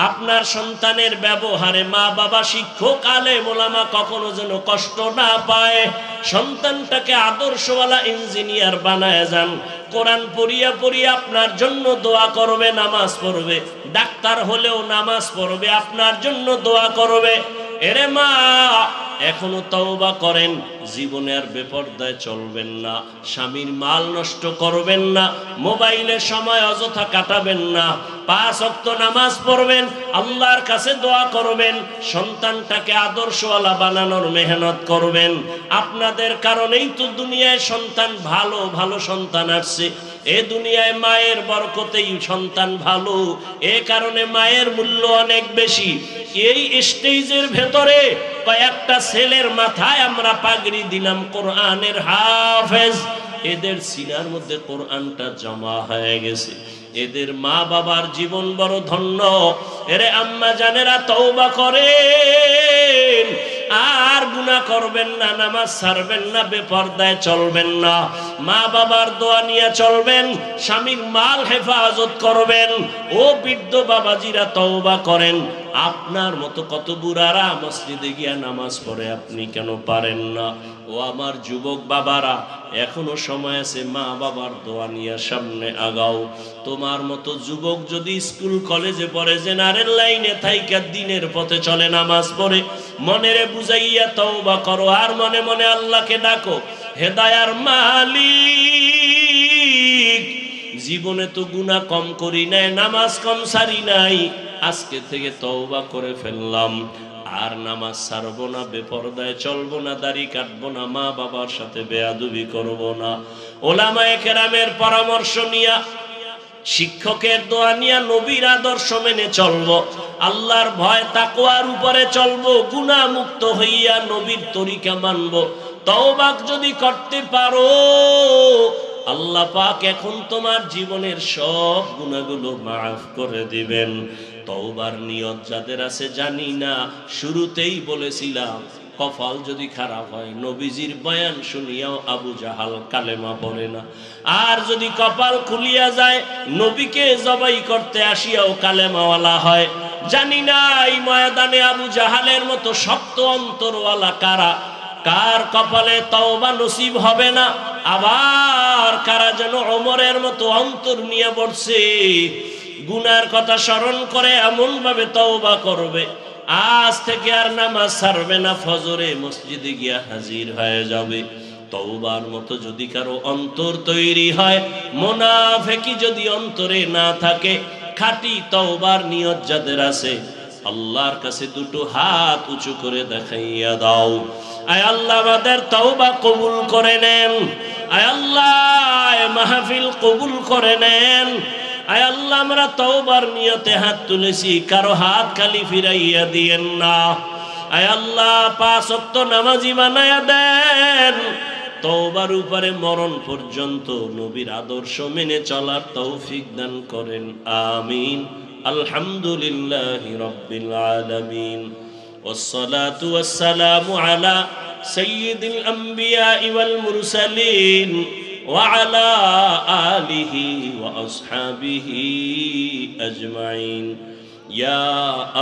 Speaker 1: আপনার সন্তানের ব্যবহারে মা বাবা, শিক্ষক, আলেম ওলামা কখনো যেন কষ্ট না পায়। সন্তানটাকে আদর্শওয়ালা ইঞ্জিনিয়ার বানায় যান। কোরআন পড়িয়া পড়িয়া আপনার জন্য দোয়া করবে, নামাজ পড়বে। ডাক্তার হলেও নামাজ পড়বে, আপনার জন্য দোয়া করবে। এরে মা, এখনো তওবা করেন, জীবনে আর বেপরদায় চলবেন না, স্বামীর মাল নষ্ট করবেন না, মোবাইলে সময় অযথা কাটাবেন না, 5 ওয়াক্ত নামাজ পড়বেন, আল্লাহর কাছে দোয়া করবেন, সন্তানটাকে আদর্শওয়ালা বানানোর মেহনত করবেন। আপনাদের কারণেই তো দুনিয়ায় সন্তান ভালো ভালো সন্তান আসছে। এ দুনিয়ায় মায়ের বরকতেই সন্তান ভালো, এ কারণে মায়ের মূল্য অনেক বেশি। এই স্টেজের ভেতরে কয়েকটা ছেলের মাথায় আমরা পাগড়ি দিলাম, কোরআনের হাফেজ। এদের সিনার মধ্যে কোরআনটা জমা হয়ে গেছে। এদের মা বাবার জীবন বড় ধন্য। এরে আম্মা জানেরা, তওবা করেন, আর গুনাহ করবেন না, নামাজ ছাড়বেন না, বেপরদায় চলবেন না, মা বাবার দোয়া নিয়ে চলবেন, স্বামীর মাল হেফাজত করবেন। ও বৃদ্ধ বাবাজিরা, তওবা করেন। আপনার মতো কত বুড়ারা মসজিদে গিয়া নামাজ পড়ে, আপনি কেন পারেন না? ও আমার যুবক বাবারা, এখনো সময় আছে, মা বাবার দোয়া নিয়ে সামনে আগাও। তোমার মতো যুবক যদি স্কুল কলেজে পড়ে, জেনারেল লাইনে থাইকা দিনের পথে চলে, নামাজ পড়ে, মনেরে বুঝাইয়া তওবা করো, আর মনে মনে আল্লাহকে ডাকো, হেদায়ার মালিক, জীবনে তো গুনাহ কম করি নাই, নামাজ কম সারি নাই, আজকে থেকে তওবা করে ফেললাম, আর নামাজ ছাড়বো না, বেপরদায় চলবো না, দাড়ি কাটবো না, মা বাবার সাথে বেয়াদবি করবো না। ওলামায়ে কেরামের পরামর্শ নিয়া, শিক্ষকের দোয়া নিয়া, নবীর আদর্শ মেনে চলবো, আল্লাহর ভয় তাকওয়ার উপরে চলবো, গুনাহ মুক্ত হইয়া নবীর তরিকা মানবো। তওবা যদি করতে পারো, আল্লাহ পাক এখন তোমার জীবনের সব গুনাহগুলো মাফ করে দিবেন। তওবার নিয়ত যাদের আছে জানি না, শুরুতেই বলেছিলাম, কপাল যদি খারাপ হয়, নবীজির বয়ান শুনিয়াও আবু জাহাল কালেমা পড়ে না, আর যদি কপাল খুলিয়া যায়, নবীকে জবাই করতে আসিয়াও কালেমাওয়ালা হয়। জানি না এই ময়দানে আবু জাহালের মতো শক্ত অন্তরওয়ালা কারা, কার কপালে তওবা নসিব হবে না, আবার কারা যেন ওমরের মতো অন্তর নিয়ে পড়ছে, গুনার কথা স্মরণ করে এমন ভাবে তওবা করবে, আজ থেকে আর নামাজ ছাড়বে না, ফজরে মসজিদে গিয়া হাজির হয়ে যাবে। তওবার মতো যদি কারো অন্তর তৈরি হয়, মুনাফিকি যদি অন্তরে না থাকে, খাঁটি তওবার নিয়ত যাদের আছে, আল্লাহর কাছে দুটো হাত উঁচু করে দেখাইয়া দাও, আয় আল্লাহ আমাদের তওবা কবুল করে নেন, আয় আল্লাহ মাহফিল কবুল করে নেন, আয় আল্লাহ আমরা তওবার নিয়তে হাত তুলেছি, কারো হাত খালি ফিরাইয়া দিয়েন না, আয় আল্লাহ 5 ওয়াক্ত নামাজি বানায়া দেন, তওবার উপরে মরণ পর্যন্ত নবীর আদর্শ মেনে চলার তৌফিক দান করেন, আমিন। আলহামদুলিল্লাহি রাব্বিল আলামিন, ওয়াসসালাতু ওয়াসসালামু আলা সাইয়্যিদিল আম্বিয়া ওয়াল মুরসালিন ওয়া আলা আলিহি ওয়া আসহাবিহি আজমাইন, ইয়া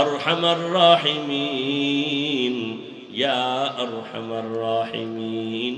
Speaker 1: আরহামার রাহিমিন, ইয়া আরহামার রাহিমিন।